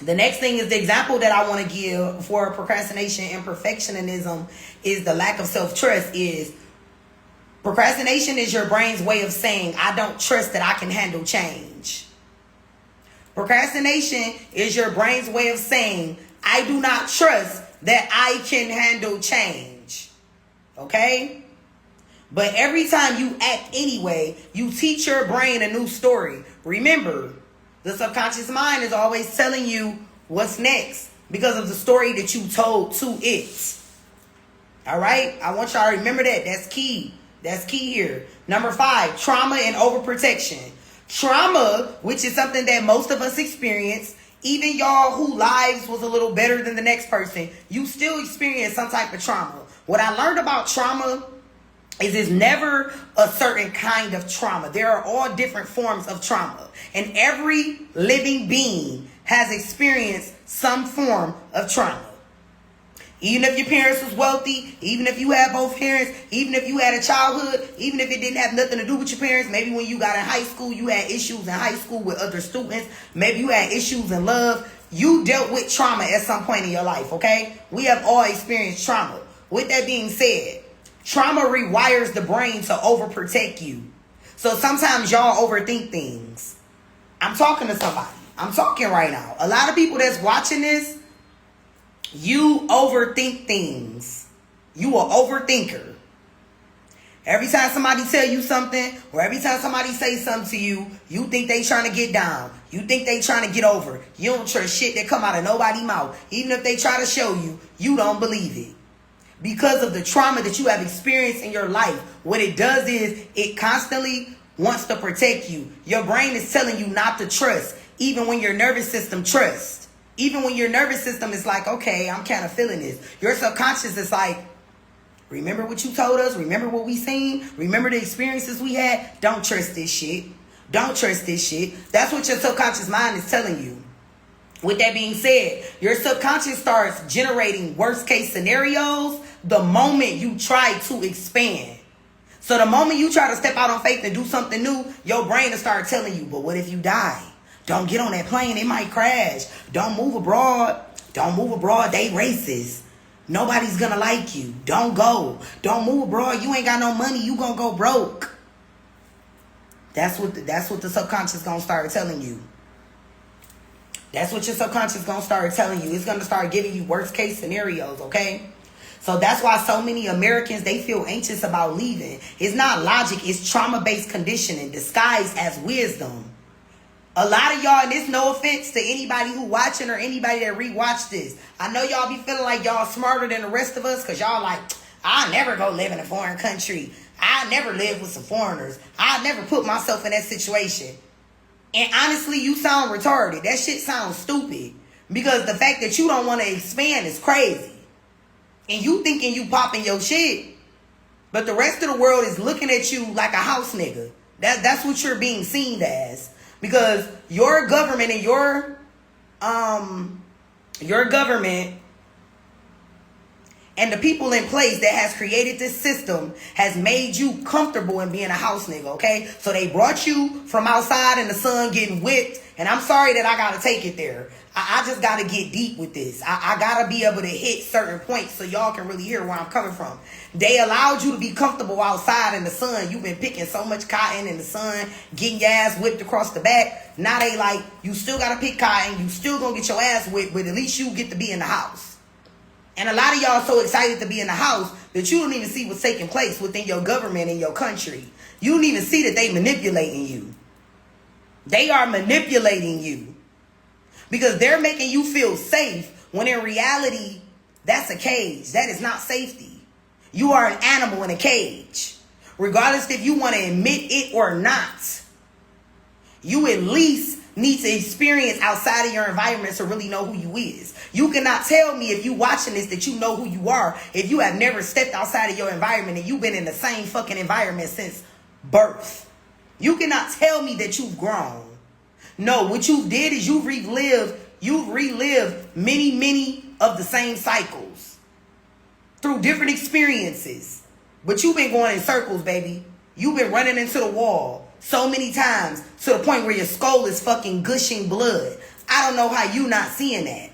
S1: The next thing is the example that I want to give for procrastination and perfectionism is the lack of self-trust. Is procrastination is your brain's way of saying, I don't trust that I can handle change. Procrastination is your brain's way of saying, I do not trust that I can handle change. Okay? But every time you act anyway, you teach your brain a new story. Remember, the subconscious mind is always telling you what's next because of the story that you told to it. All right? I want y'all to remember that. That's key. That's key here. Number 5, trauma and overprotection. Trauma, which is something that most of us experience, even y'all who lives was a little better than the next person, you still experience some type of trauma. What I learned about trauma is it's never a certain kind of trauma. There are all different forms of trauma. And every living being has experienced some form of trauma. Even if your parents was wealthy, even if you had both parents, even if you had a childhood, even if it didn't have nothing to do with your parents, maybe when you got in high school, you had issues in high school with other students, maybe you had issues in love, you dealt with trauma at some point in your life, okay? We have all experienced trauma. With that being said, trauma rewires the brain to overprotect you. So sometimes y'all overthink things. I'm talking to somebody. I'm talking right now. A lot of people that's watching this, you overthink things. You are overthinker. Every time somebody tell you something, or every time somebody say something to you, you think they trying to get down. You think they trying to get over. You don't trust shit that come out of nobody's mouth. Even if they try to show you, you don't believe it. Because of the trauma that you have experienced in your life, what it does is it constantly wants to protect you. Your brain is telling you not to trust, even when your nervous system trusts. Even when your nervous system is like, okay, I'm kind of feeling this. Your subconscious is like, remember what you told us? Remember what we seen? Remember the experiences we had? Don't trust this shit. Don't trust this shit. That's what your subconscious mind is telling you. With that being said, your subconscious starts generating worst case scenarios the moment you try to expand. So the moment you try to step out on faith and do something new, your brain will start telling you, but what if you die? Don't get on that plane. It might crash. Don't move abroad. Don't move abroad. They racist. Nobody's going to like you. Don't go. Don't move abroad. You ain't got no money. You going to go broke. That's what the subconscious going to start telling you. That's what your subconscious going to start telling you. It's going to start giving you worst case scenarios, okay? So that's why so many Americans, they feel anxious about leaving. It's not logic. It's trauma-based conditioning disguised as wisdom. A lot of y'all, and this no offense to anybody who watching or anybody that rewatch this. I know y'all be feeling like y'all smarter than the rest of us because y'all like, I'll never go live in a foreign country. I'll never live with some foreigners. I'll never put myself in that situation. And honestly, you sound retarded. That shit sounds stupid. Because the fact that you don't want to expand is crazy. And you thinking you popping your shit. But the rest of the world is looking at you like a house nigga. That's what you're being seen as. Because your government and your government and the people in place that has created this system has made you comfortable in being a house nigga, okay? So they brought you from outside in the sun getting whipped And I'm sorry that I got to take it there. I just got to get deep with this. I got to be able to hit certain points so y'all can really hear where I'm coming from. They allowed you to be comfortable outside in the sun. You've been picking so much cotton in the sun, getting your ass whipped across the back. Now they like, you still got to pick cotton. You still going to get your ass whipped, but at least you get to be in the house. And a lot of y'all so excited to be in the house that you don't even see what's taking place within your government and your country. You don't even see that they manipulating you. They are manipulating you because they're making you feel safe when in reality, that's a cage. That is not safety. You are an animal in a cage. Regardless if you want to admit it or not, you at least need to experience outside of your environment to really know who you is. You cannot tell me if you watching this that you know who you are if you have never stepped outside of your environment and you've been in the same fucking environment since birth. You cannot tell me that you've grown. No, what you did is you've relived many of the same cycles through different experiences. But you've been going in circles, baby. You've been running into the wall so many times to the point where your skull is fucking gushing blood. I don't know how you not seeing that.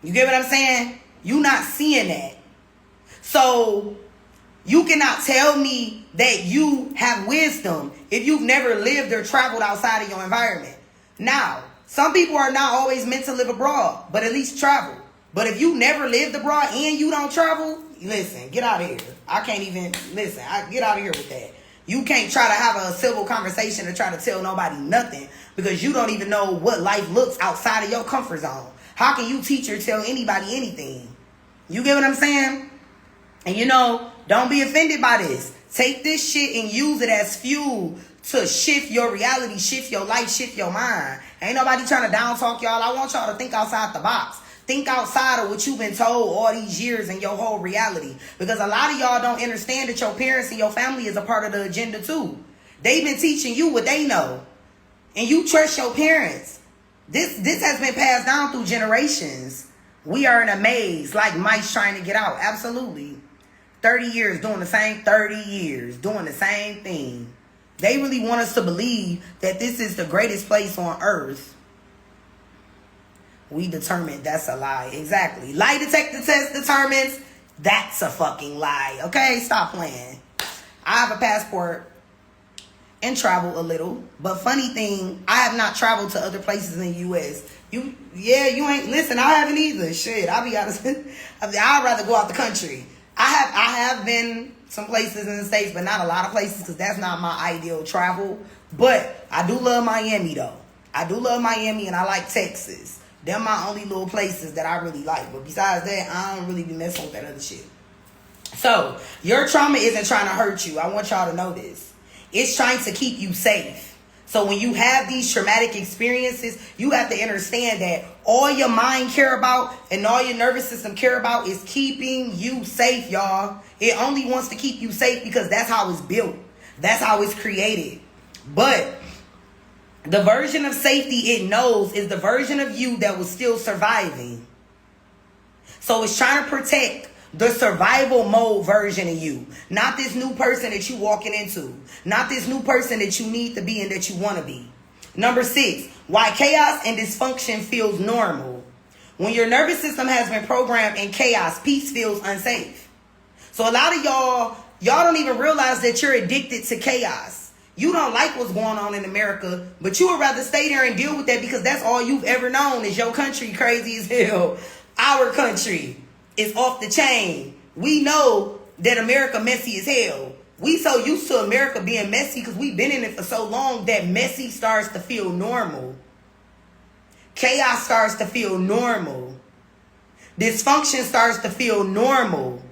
S1: You get what I'm saying? You not seeing that. So you cannot tell me that you have wisdom if you've never lived or traveled outside of your environment. Now, some people are not always meant to live abroad, but at least travel. But if you never lived abroad and you don't travel, listen, get out of here. I can't even, listen, get out of here with that. You can't try to have a civil conversation or try to tell nobody nothing because you don't even know what life looks outside of your comfort zone. How can you teach or tell anybody anything? You get what I'm saying? And you know, don't be offended by this. Take this shit and use it as fuel to shift your reality, shift your life, shift your mind. Ain't nobody trying to down talk y'all. I want y'all to think outside the box. Think outside of what you've been told all these years in your whole reality. Because a lot of y'all don't understand that your parents and your family is a part of the agenda too. They've been teaching you what they know. And you trust your parents. This has been passed down through generations. We are in a maze like mice trying to get out. Absolutely. 30 years doing the same 30 years doing the same thing. They really want us to believe that this is the greatest place on earth. We determined that's a lie. Exactly. Lie detector test determines that's a fucking lie. Okay, stop playing. I have a passport and travel a little. But funny thing, I have not traveled to other places in the U.S. You ain't. Listen, I haven't either. Shit, I'll be honest. I'd rather go out the country. I have been some places in the States, but not a lot of places because that's not my ideal travel. But I do love Miami, though. I do love Miami, and I like Texas. They're my only little places that I really like. But besides that, I don't really be messing with that other shit. So, your trauma isn't trying to hurt you. I want y'all to know this. It's trying to keep you safe. So when you have these traumatic experiences, you have to understand that all your mind care about and all your nervous system care about is keeping you safe, y'all. It only wants to keep you safe because that's how it's built. That's how it's created. But the version of safety it knows is the version of you that was still surviving. So it's trying to protect the survival mode version of you. Not this new person that you walking into. Not this new person that you need to be and that you want to be. Number 6, why chaos and dysfunction feels normal. When your nervous system has been programmed in chaos, peace feels unsafe. So a lot of y'all don't even realize that you're addicted to chaos. You don't like what's going on in America, but you would rather stay there and deal with that because that's all you've ever known is your country crazy as hell. Our country is off the chain. We know that America messy as hell. We so used to America being messy because we've been in it for so long that messy starts to feel normal. Chaos starts to feel normal. Dysfunction starts to feel normal.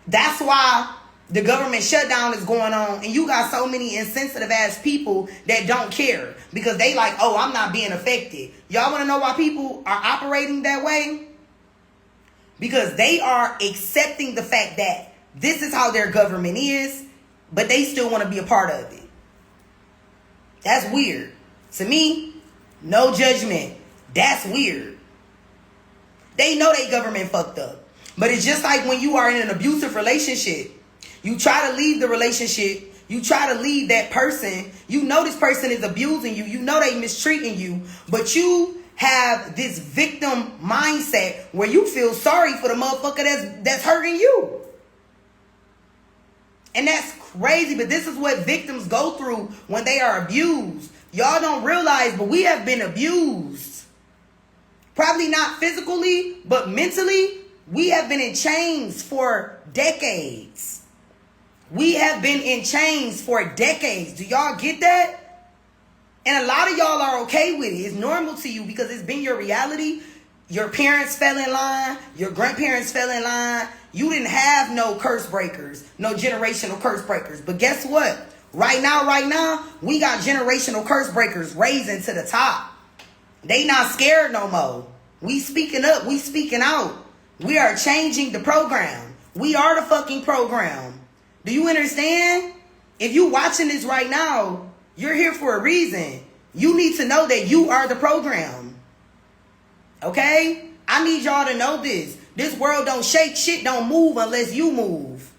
S1: That's why the government shutdown is going on and you got so many insensitive ass people that don't care because they like, oh, I'm not being affected. Y'all want to know why people are operating that way? Because they are accepting the fact that this is how their government is, but they still want to be a part of it. That's weird. To me, no judgment. That's weird. They know they government fucked up. But it's just like when you are in an abusive relationship. You try to leave the relationship. You try to leave that person. You know this person is abusing you. You know they mistreating you. But you have this victim mindset where you feel sorry for the motherfucker that's hurting you. And that's crazy. But this is what victims go through when they are abused. Y'all don't realize, but we have been abused. Probably not physically, but mentally. We have been in chains for decades. We have been in chains for decades. Do y'all get that? And a lot of y'all are okay with it. It's normal to you because it's been your reality. Your parents fell in line. Your grandparents fell in line. You didn't have no curse breakers, no generational curse breakers. But guess what? Right now, we got generational curse breakers raising to the top. They not scared no more. We speaking up. We speaking out. We are changing the program. We are the fucking program. Do you understand? If you watching this right now, you're here for a reason. You need to know that you are the program. Okay? I need y'all to know this. This world don't shake, shit don't move unless you move.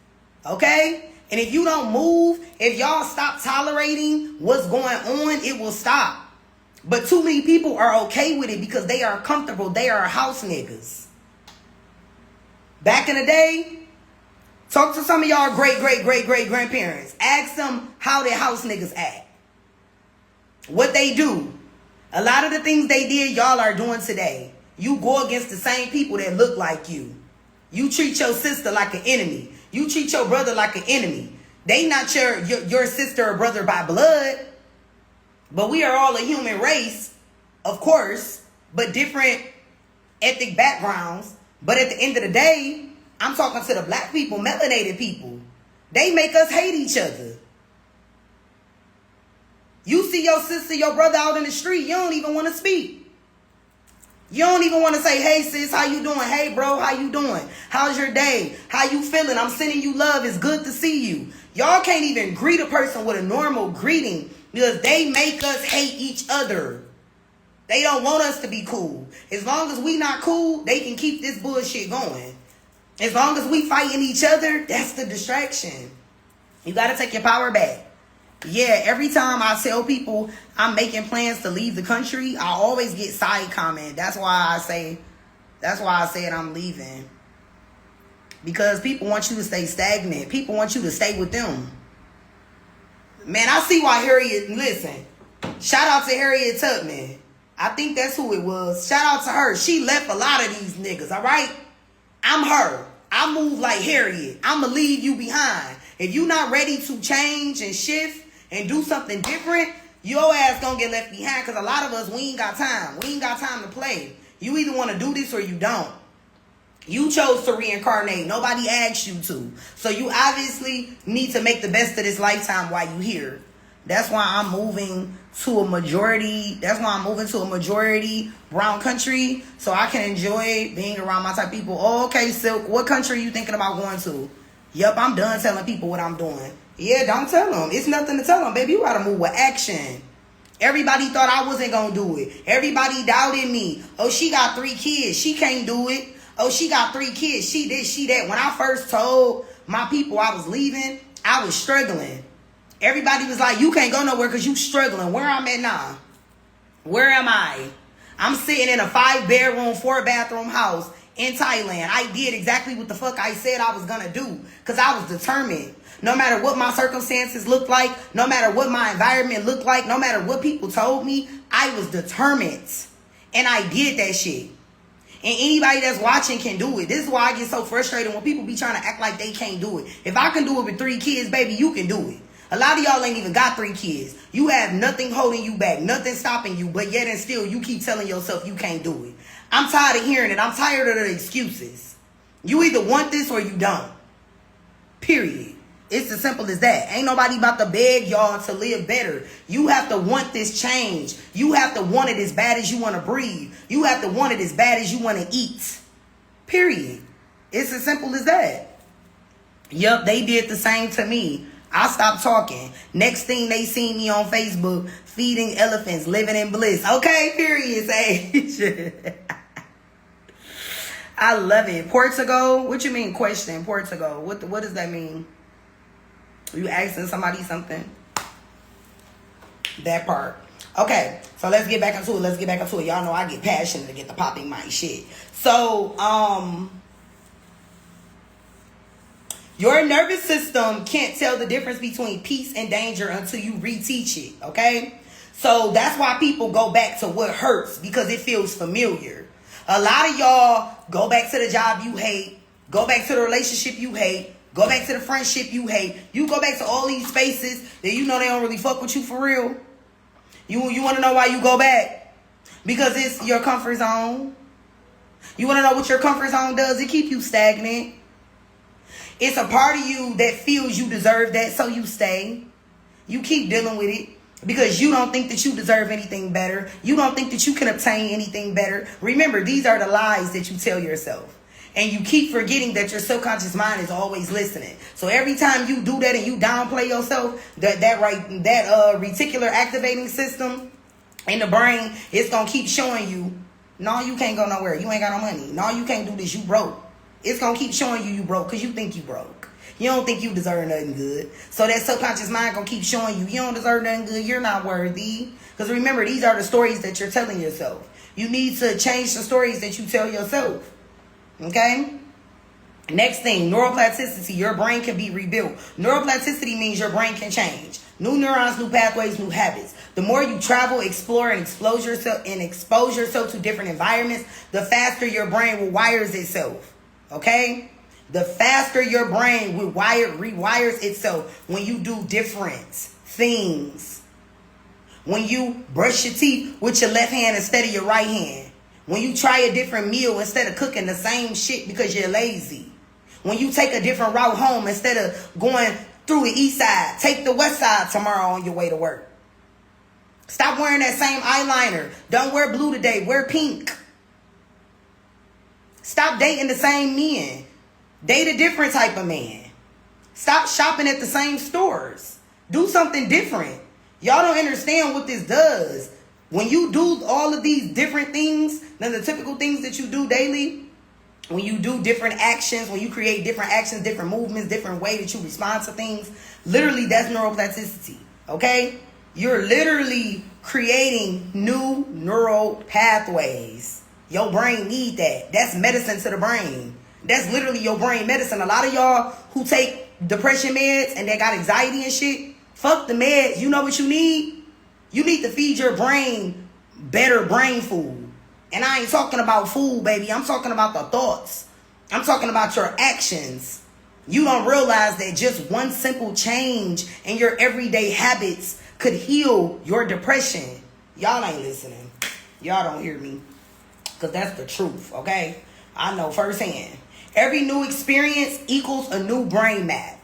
S1: Okay? And if you don't move, if y'all stop tolerating what's going on, it will stop. But too many people are okay with it because they are comfortable. They are house niggas. Back in the day, talk to some of y'all great grandparents. Ask them how their house niggas act. What they do. A lot of the things they did, y'all are doing today. You go against the same people that look like you. You treat your sister like an enemy. You treat your brother like an enemy. They not your sister or brother by blood. But we are all a human race, of course, but different ethnic backgrounds. But at the end of the day, I'm talking to the black people, melanated people. They make us hate each other. You see your sister, your brother out in the street, you don't even want to speak. You don't even want to say, hey sis, how you doing? Hey bro, how you doing? How's your day? How you feeling? I'm sending you love. It's good to see you. Y'all can't even greet a person with a normal greeting because they make us hate each other. They don't want us to be cool. As long as we not cool, they can keep this bullshit going. As long as we fighting each other, that's the distraction. You got to take your power back. Yeah, every time I tell people I'm making plans to leave the country, I always get side comment. That's why I said I'm leaving. Because people want you to stay stagnant. People want you to stay with them. Man, I see why listen, shout out to Harriet Tubman. I think that's who it was. Shout out to her. She left a lot of these niggas, all right? I'm her. I move like Harriet. I'm going to leave you behind. If you not ready to change and shift and do something different, your ass going to get left behind because a lot of us, we ain't got time. We ain't got time to play. You either want to do this or you don't. You chose to reincarnate. Nobody asked you to. So you obviously need to make the best of this lifetime while you here. That's why I'm moving to a majority. That's why I'm moving to a majority brown country so I can enjoy being around my type of people. Oh, okay, Silk, what country are you thinking about going to? Yup, I'm done telling people what I'm doing. Yeah, don't tell them. It's nothing to tell them, baby. You gotta move with action. Everybody thought I wasn't gonna do it. Everybody doubted me. Oh, she got 3 kids. She can't do it. Oh, she got 3 kids. She this, she that. When I first told my people I was leaving, I was struggling. Everybody was like, you can't go nowhere because you struggling. Where I'm at now? Where am I? I'm sitting in a 5-bedroom, 4-bathroom house in Thailand. I did exactly what the fuck I said I was going to do because I was determined. No matter what my circumstances looked like, no matter what my environment looked like, no matter what people told me, I was determined. And I did that shit. And anybody that's watching can do it. This is why I get so frustrated when people be trying to act like they can't do it. If I can do it with 3 kids, baby, you can do it. A lot of y'all ain't even got 3 kids. You have nothing holding you back, nothing stopping you, but yet and still you keep telling yourself you can't do it. I'm tired of hearing it. I'm tired of the excuses. You either want this or you don't. Period. It's as simple as that. Ain't nobody about to beg y'all to live better. You have to want this change. You have to want it as bad as you want to breathe. You have to want it as bad as you want to eat. Period. It's as simple as that. Yup, they did the same to me. I stopped talking. Next thing they see me on Facebook, feeding elephants, living in bliss. Okay, period, Sage. I love it. Portugal? What you mean question? Portugal? What does that mean? You asking somebody something. That part. Okay, so let's get back into it. Y'all know I get passionate to get the popping my shit. So, your nervous system can't tell the difference between peace and danger until you reteach it, okay? So that's why people go back to what hurts, because it feels familiar. A lot of y'all go back to the job you hate, go back to the relationship you hate, go back to the friendship you hate. You go back to all these spaces that you know they don't really fuck with you for real. You want to know why you go back? Because it's your comfort zone. You want to know what your comfort zone does? It keep you stagnant. It's a part of you that feels you deserve that, so you stay. You keep dealing with it because you don't think that you deserve anything better. You don't think that you can obtain anything better. Remember, these are the lies that you tell yourself. And you keep forgetting that your subconscious mind is always listening. So every time you do that and you downplay yourself, that reticular activating system in the brain, it's going to keep showing you, no, you can't go nowhere. You ain't got no money. No, you can't do this. You broke. It's going to keep showing you broke because you think you broke. You don't think you deserve nothing good. So that subconscious mind going to keep showing you don't deserve nothing good. You're not worthy. Because remember, these are the stories that you're telling yourself. You need to change the stories that you tell yourself. Okay? Next thing, neuroplasticity. Your brain can be rebuilt. Neuroplasticity means your brain can change. New neurons, new pathways, new habits. The more you travel, explore, and expose yourself to different environments, the faster your brain rewires itself. Okay? The faster your brain rewires itself when you do different things. When you brush your teeth with your left hand instead of your right hand. When you try a different meal instead of cooking the same shit because you're lazy. When you take a different route home instead of going through the east side. Take the west side tomorrow on your way to work. Stop wearing that same eyeliner. Don't wear blue today. Wear pink. Stop dating the same men. Date a different type of man. Stop shopping at the same stores. Do something different. Y'all don't understand what this does. When you do all of these different things than the typical things that you do daily, when you do different actions, when you create different actions, different movements, different way that you respond to things, literally that's neuroplasticity, okay? You're literally creating new neural pathways. Your brain need that. That's medicine to the brain. That's literally your brain medicine. A lot of y'all who take depression meds and they got anxiety and shit, fuck the meds. You know what you need? You need to feed your brain better brain food. And I ain't talking about food, baby. I'm talking about the thoughts. I'm talking about your actions. You don't realize that just one simple change in your everyday habits could heal your depression. Y'all ain't listening. Y'all don't hear me. Because that's the truth, okay? I know firsthand. Every new experience equals a new brain map.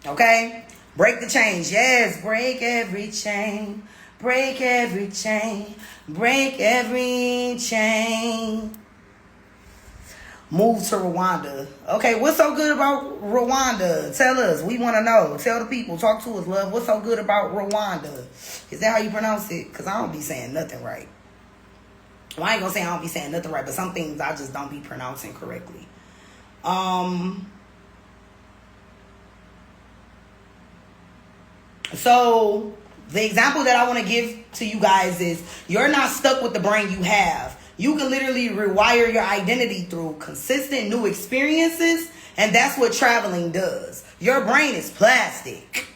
S1: Okay? Break the chains. Yes, break every chain. Break every chain. Break every chain. Move to Rwanda. Okay, what's so good about Rwanda? Tell us. We want to know. Tell the people. Talk to us, love. What's so good about Rwanda? Is that how you pronounce it? Because I don't be saying nothing right. Well, I ain't going to say I don't be saying nothing right, but some things I just don't be pronouncing correctly. So the example that I want to give to you guys is you're not stuck with the brain you have. You can literally rewire your identity through consistent new experiences, and that's what traveling does. Your brain is plastic.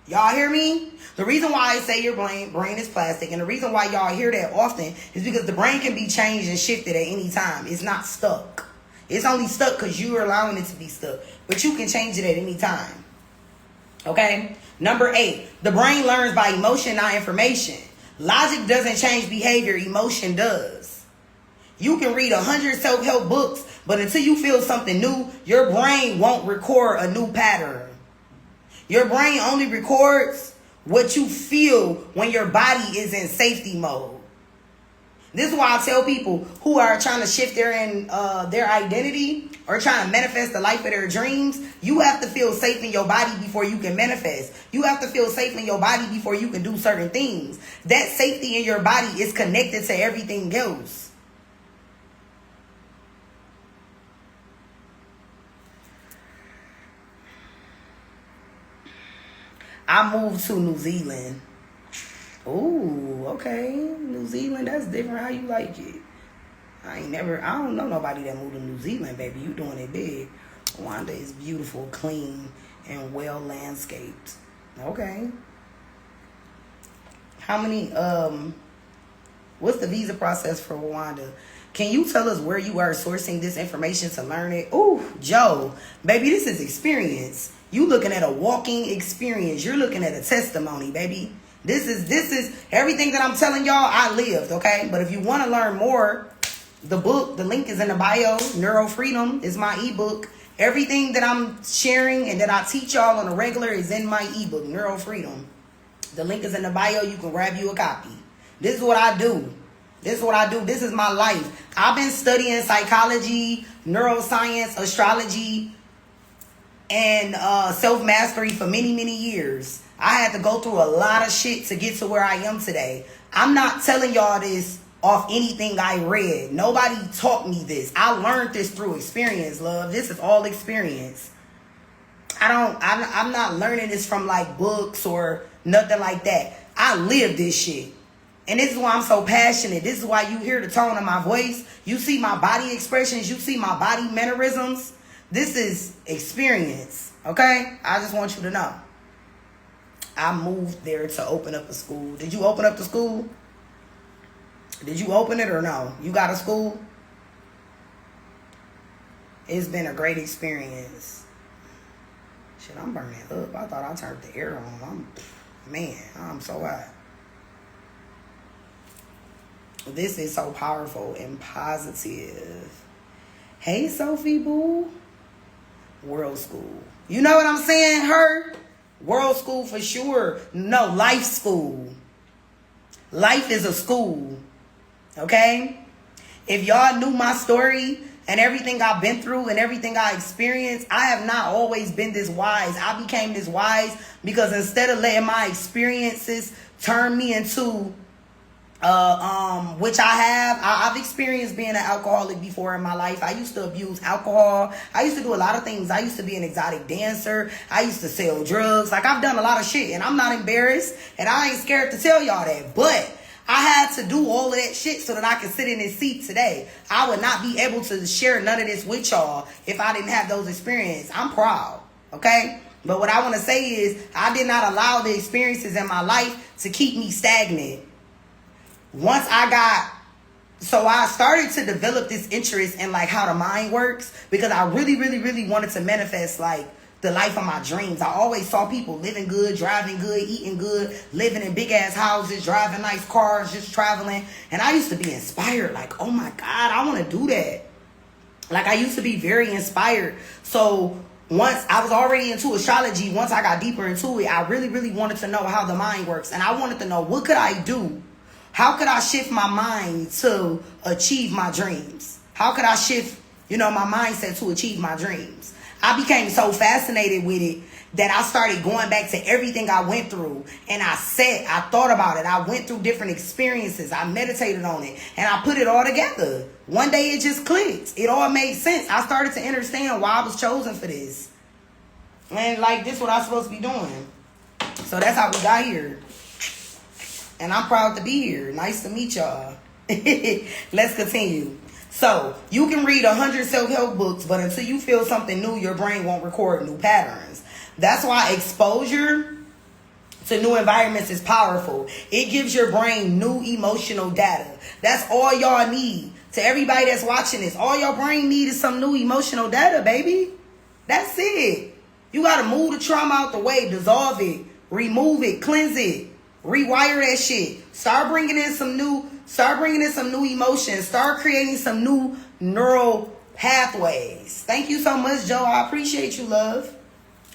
S1: Y'all hear me? The reason why I say your brain is plastic, and the reason why y'all hear that often is because the brain can be changed and shifted at any time. It's not stuck. It's only stuck because you're allowing it to be stuck. But you can change it at any time. Okay? Number 8. The brain learns by emotion, not information. Logic doesn't change behavior. Emotion does. You can read 100 self-help books, but until you feel something new, your brain won't record a new pattern. Your brain only records what you feel when your body is in safety mode. This is why I tell people who are trying to shift their identity or trying to manifest the life of their dreams, you have to feel safe in your body before you can manifest. You have to feel safe in your body before you can do certain things. That safety in your body is connected to everything else. I moved to New Zealand. Ooh, okay. New Zealand, that's different. How you like it? I don't know nobody that moved to New Zealand, baby. You doing it big. Rwanda is beautiful, clean, and well landscaped. Okay. How many, what's the visa process for Rwanda? Can you tell us where you are sourcing this information to learn it? Ooh, Joe, baby, this is experience. You looking at a walking experience. You're looking at a testimony, baby. This is everything that I'm telling y'all, I lived, okay? But if you want to learn more, the book, the link is in the bio. Neuro Freedom is my ebook. Everything that I'm sharing and that I teach y'all on a regular is in my ebook, Neuro Freedom. The link is in the bio. You can grab you a copy. This is what I do. This is what I do. This is my life. I've been studying psychology, neuroscience, astrology, and self-mastery for many, many years. I had to go through a lot of shit to get to where I am today. I'm not telling y'all this off anything I read. Nobody taught me this. I learned this through experience, love. This is all experience. I'm not learning this from like books or nothing like that. I live this shit. And this is why I'm so passionate. This is why you hear the tone of my voice. You see my body expressions. You see my body mannerisms. This is experience. Okay? I just want you to know. I moved there to open up a school. Did you open up the school? Did you open it or no? You got a school? It's been a great experience. Shit, I'm burning up. I thought I turned the air on. I'm so hot. This is so powerful and positive. Hey, Sophie Boo. World school. You know what I'm saying, her? World school for sure. No, life school. Life is a school. Okay? If y'all knew my story and everything I've been through and everything I experienced, I have not always been this wise. I became this wise because instead of letting my experiences turn me into which I've experienced being an alcoholic before in my life. I used to abuse alcohol. I used to do a lot of things. I used to be an exotic dancer. I used to sell drugs. Like, I've done a lot of shit, and I'm not embarrassed, and I ain't scared to tell y'all that. But I had to do all of that shit so that I could sit in this seat today. I would not be able to share none of this with y'all if I didn't have those experiences. I'm proud, okay? But what I want to say is I did not allow the experiences in my life to keep me stagnant. Once I started to develop this interest in like how the mind works because I really, really, really wanted to manifest like the life of my dreams. I always saw people living good, driving good, eating good, living in big ass houses, driving nice cars, just traveling. And I used to be inspired like, oh my God, I want to do that. Like, I used to be very inspired. So once I was already into astrology, once I got deeper into it, I really, really wanted to know how the mind works. And I wanted to know, what could I do? How could I shift my mind to achieve my dreams? How could I shift, my mindset to achieve my dreams? I became so fascinated with it that I started going back to everything I went through. And I thought about it. I went through different experiences. I meditated on it. And I put it all together. One day it just clicked. It all made sense. I started to understand why I was chosen for this. And like, this is what I'm supposed to be doing. So that's how we got here. And I'm proud to be here. Nice to meet y'all. Let's continue. So, you can read 100 self-help books, but until you feel something new, your brain won't record new patterns. That's why exposure to new environments is powerful. It gives your brain new emotional data. That's all y'all need. To everybody that's watching this, all your brain need is some new emotional data, baby. That's it. You got to move the trauma out the way, dissolve it, remove it, cleanse it. Rewire that shit. Start bringing in some new emotions. Start creating some new neural pathways. Thank you so much, Joe. I appreciate you, love.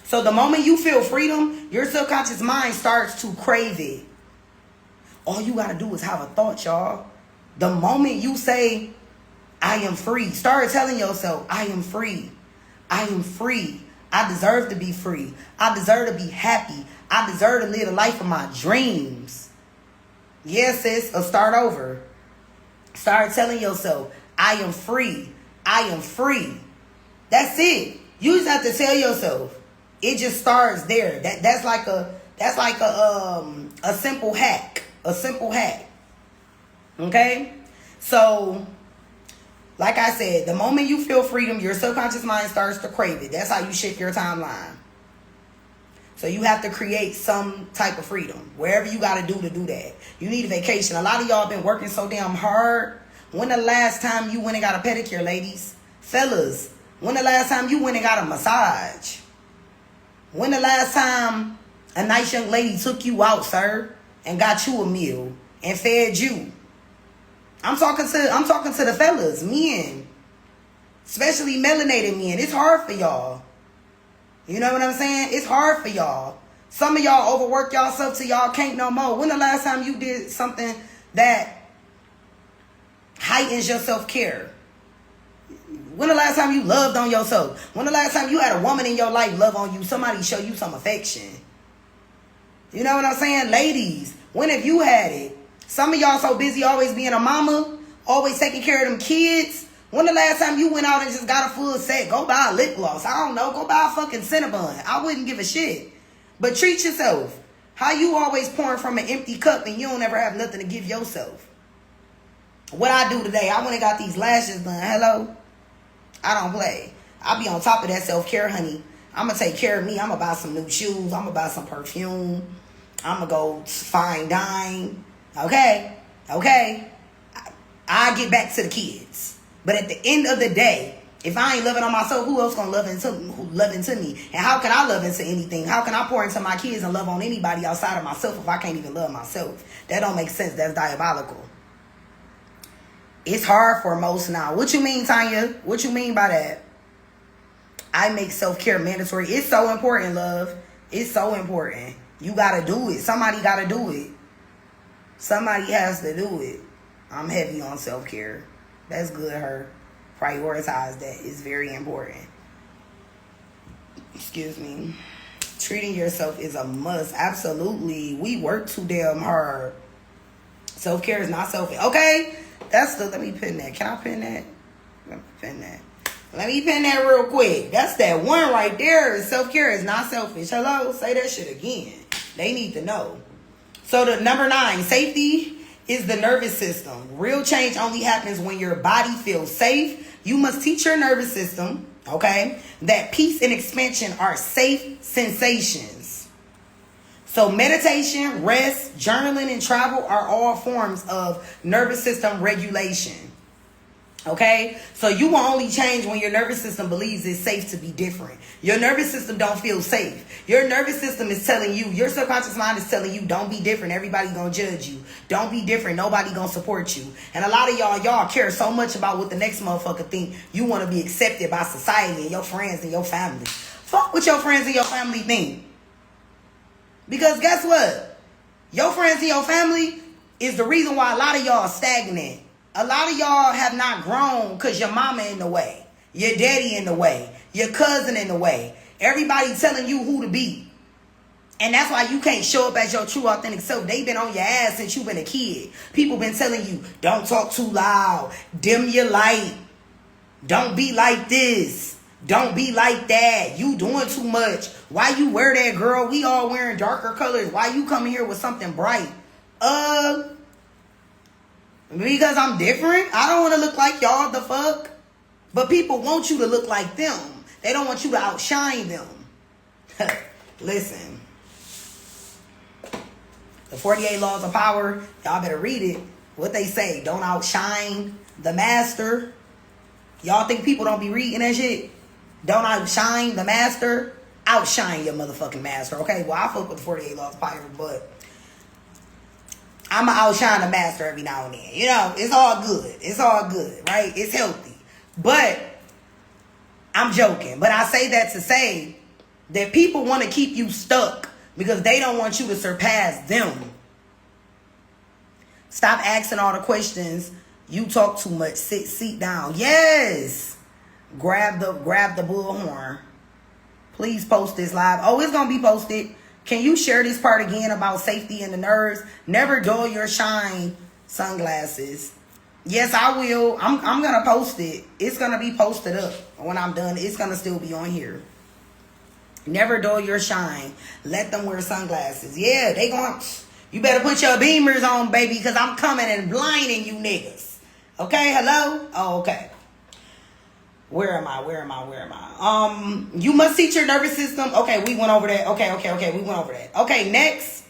S1: So the moment you feel freedom, your subconscious mind starts to crave it. All you got to do is have a thought, y'all. The moment you say, I am free, start telling yourself, I am free. I am free. I deserve to be free. I deserve to be happy. I deserve to live the life of my dreams. Yes, sis, or start over. Start telling yourself, I am free. I am free. That's it. You just have to tell yourself. It just starts there. That's That's like a simple hack. A simple hack. Okay? So, like I said, the moment you feel freedom, your subconscious mind starts to crave it. That's how you shift your timeline. So you have to create some type of freedom. Wherever you got to do that. You need a vacation. A lot of y'all been working so damn hard. When the last time you went and got a pedicure, ladies? Fellas, when the last time you went and got a massage? When the last time a nice young lady took you out, sir, and got you a meal and fed you? I'm talking to the fellas, men. Especially melanated men. It's hard for y'all. You know what I'm saying? It's hard for y'all. Some of y'all overwork y'allself till y'all can't no more. When the last time you did something that heightens your self-care? When the last time you loved on yourself? When the last time you had a woman in your life love on you? Somebody show you some affection. You know what I'm saying? Ladies, when have you had it? Some of y'all so busy always being a mama, always taking care of them kids. When the last time you went out and just got a full set? Go buy a lip gloss. I don't know. Go buy a fucking Cinnabon. I wouldn't give a shit. But treat yourself. How you always pouring from an empty cup and you don't ever have nothing to give yourself? What I do today, I went and got these lashes done. Hello? I don't play. I be on top of that self-care, honey. I'm going to take care of me. I'm going to buy some new shoes. I'm going to buy some perfume. I'm going to go fine dine. Okay? I get back to the kids. But at the end of the day, if I ain't loving on myself, who else gonna love into me? And how can I love into anything? How can I pour into my kids and love on anybody outside of myself if I can't even love myself? That don't make sense. That's diabolical. It's hard for most now. What you mean, Tanya? What you mean by that? I make self-care mandatory. It's so important, love. It's so important. You gotta do it. Somebody gotta do it. Somebody has to do it. I'm heavy on self-care. That's good, her. Prioritize that. It's very important. Excuse me. Treating yourself is a must. Absolutely. We work too damn hard. Self-care is not selfish. Okay? Let me pin that. Can I pin that? Let me pin that real quick. That's that one right there. Self-care is not selfish. Hello? Say that shit again. They need to know. So the number 9, safety is the nervous system. Real change only happens when your body feels safe. You must teach your nervous system, okay, that peace and expansion are safe sensations. So meditation, rest, journaling, and travel are all forms of nervous system regulation. Okay, so you will only change when your nervous system believes it's safe to be different. Your nervous system don't feel safe. Your nervous system is telling you, your subconscious mind is telling you, don't be different. Everybody gonna judge you. Don't be different. Nobody gonna support you. And a lot of y'all care so much about what the next motherfucker think. You want to be accepted by society and your friends and your family. Fuck what your friends and your family think. Because guess what? Your friends and your family is the reason why a lot of y'all are stagnant. A lot of y'all have not grown because your mama in the way, your daddy in the way, your cousin in the way. Everybody telling you who to be. And that's why you can't show up as your true authentic self. They've been on your ass since you've been a kid. People been telling you, don't talk too loud, dim your light, don't be like this, don't be like that, you doing too much. Why you wear that, girl? We all wearing darker colors. Why you coming here with something bright? Because I'm different. I don't want to look like y'all, the fuck. But people want you to look like them. They don't want you to outshine them. Listen. The 48 laws of power, y'all better read it. What they say, don't outshine the master. Y'all think people don't be reading that shit? Don't outshine the master. Outshine your motherfucking master. Okay, well, I fuck with the 48 laws of power, but I'ma outshine the master every now and then. You know, it's all good. It's all good, right? It's healthy. But I'm joking. But I say that to say that people want to keep you stuck because they don't want you to surpass them. Stop asking all the questions. You talk too much. Sit down. Yes. Grab the bullhorn. Please post this live. Oh, it's gonna be posted. Can you share this part again about safety and the nerves? Never dull your shine sunglasses. Yes, I will. I'm going to post it. It's going to be posted up when I'm done. It's going to still be on here. Never dull your shine. Let them wear sunglasses. Yeah, they going. You better put your beamers on, baby, because I'm coming and blinding you niggas. Okay, hello? Oh, okay. Where am I? You must teach your nervous system. Okay, we went over that. Okay, we went over that. Okay, next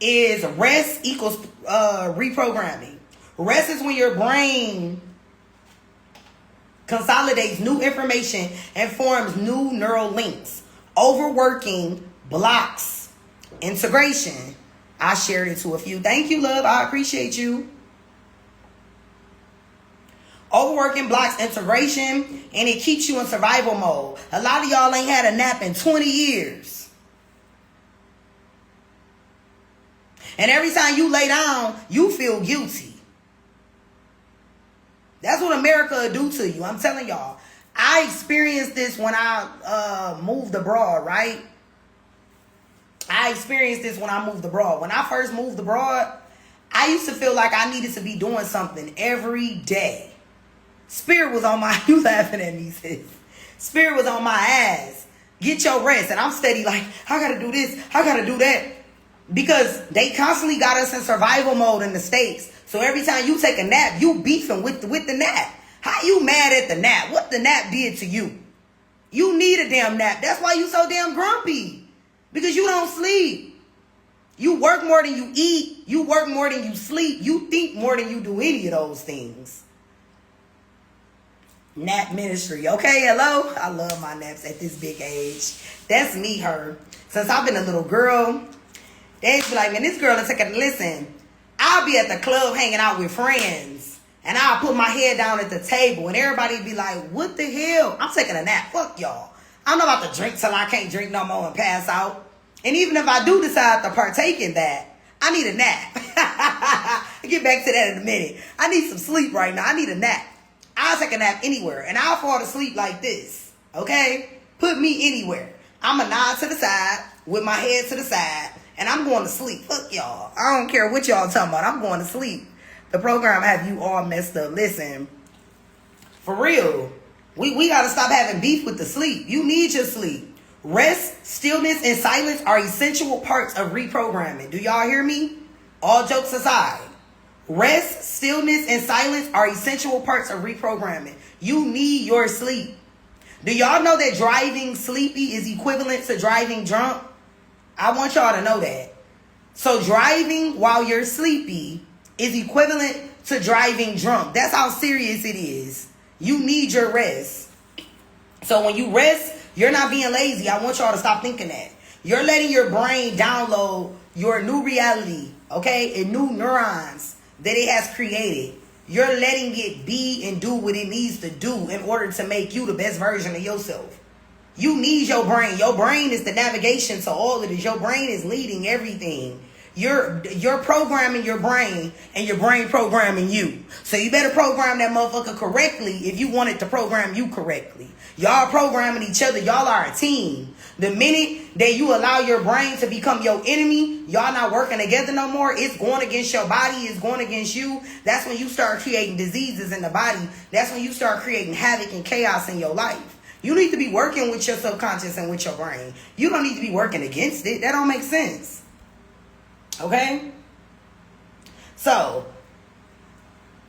S1: is rest equals reprogramming. Rest is when your brain consolidates new information and forms new neural links. Overworking blocks integration. I shared it to a few. Thank you, love. I appreciate you. Overworking blocks integration, and it keeps you in survival mode. A lot of y'all ain't had a nap in 20 years. And every time you lay down, you feel guilty. That's what America will do to you. I'm telling y'all. I experienced this when I moved abroad, right? I experienced this when I moved abroad. When I first moved abroad, I used to feel like I needed to be doing something every day. Spirit was on my, you laughing at me, sis. Spirit was on my ass. Get your rest. And I'm steady like, I gotta do this, I gotta do that. Because they constantly got us in survival mode in the States. So every time you take a nap, you beefing with the nap. How you mad at the nap? What the nap did to you? You need a damn nap. That's why you so damn grumpy. Because you don't sleep. You work more than you eat. You work more than you sleep. You think more than you do any of those things. Nap ministry. Okay, hello? I love my naps at this big age. That's me, her. Since I've been a little girl, they used to be like, man, this girl is taking a listen. I'll be at the club hanging out with friends. And I'll put my head down at the table. And everybody be like, what the hell? I'm taking a nap. Fuck y'all. I'm not about to drink till I can't drink no more and pass out. And even if I do decide to partake in that, I need a nap. I'll get back to that in a minute. I need some sleep right now. I need a nap. I'll take a nap anywhere. And I'll fall asleep like this. Okay? Put me anywhere. I'm a nod to the side with my head to the side. And I'm going to sleep. Fuck y'all. I don't care what y'all talking about. I'm going to sleep. The program have you all messed up. Listen. For real. We got to stop having beef with the sleep. You need your sleep. Rest, stillness, and silence are essential parts of reprogramming. Do y'all hear me? All jokes aside. Rest, stillness, and silence are essential parts of reprogramming. You need your sleep. Do y'all know that driving sleepy is equivalent to driving drunk? I want y'all to know that. So driving while you're sleepy is equivalent to driving drunk. That's how serious it is. You need your rest. So when you rest, you're not being lazy. I want y'all to stop thinking that. You're letting your brain download your new reality, okay? And new neurons that it has created. You're letting it be and do what it needs to do in order to make you the best version of yourself. You need your brain. Your brain is the navigation to all of this. Your brain is leading everything. You're programming your brain and your brain programming you. So you better program that motherfucker correctly if you want it to program you correctly. Y'all programming each other. Y'all are a team. The minute that you allow your brain to become your enemy, y'all not working together no more. It's going against your body. It's going against you. That's when you start creating diseases in the body. That's when you start creating havoc and chaos in your life. You need to be working with your subconscious and with your brain. You don't need to be working against it. That don't make sense. Okay? So,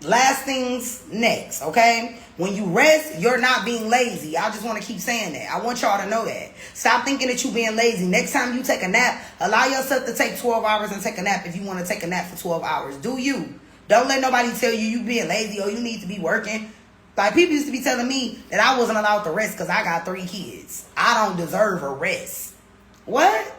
S1: last things next, okay? When you rest, you're not being lazy. I just want to keep saying that. I want y'all to know that. Stop thinking that you're being lazy. Next time you take a nap, allow yourself to take 12 hours and take a nap if you want to take a nap for 12 hours. Do you. Don't let nobody tell you being lazy or you need to be working. Like, people used to be telling me that I wasn't allowed to rest because I got 3 kids. I don't deserve a rest. What?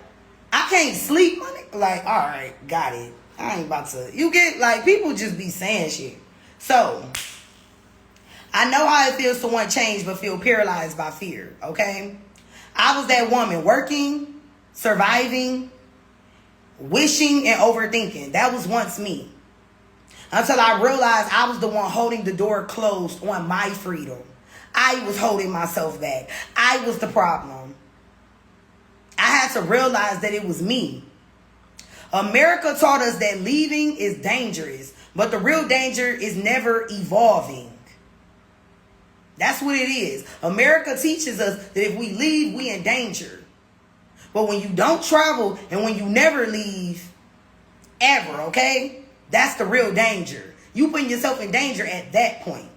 S1: I can't sleep. Like, all right, got it. I ain't about to. You get, like, people just be saying shit. So, I know how it feels to want change but feel paralyzed by fear, okay? I was that woman working, surviving, wishing, and overthinking. That was once me. Until I realized I was the one holding the door closed on my freedom. I was holding myself back. I was the problem. I had to realize that it was me. America taught us that leaving is dangerous, but the real danger is never evolving. That's what it is. America teaches us that if we leave, we in danger. But when you don't travel and when you never leave, ever, okay? That's the real danger. You putting yourself in danger at that point.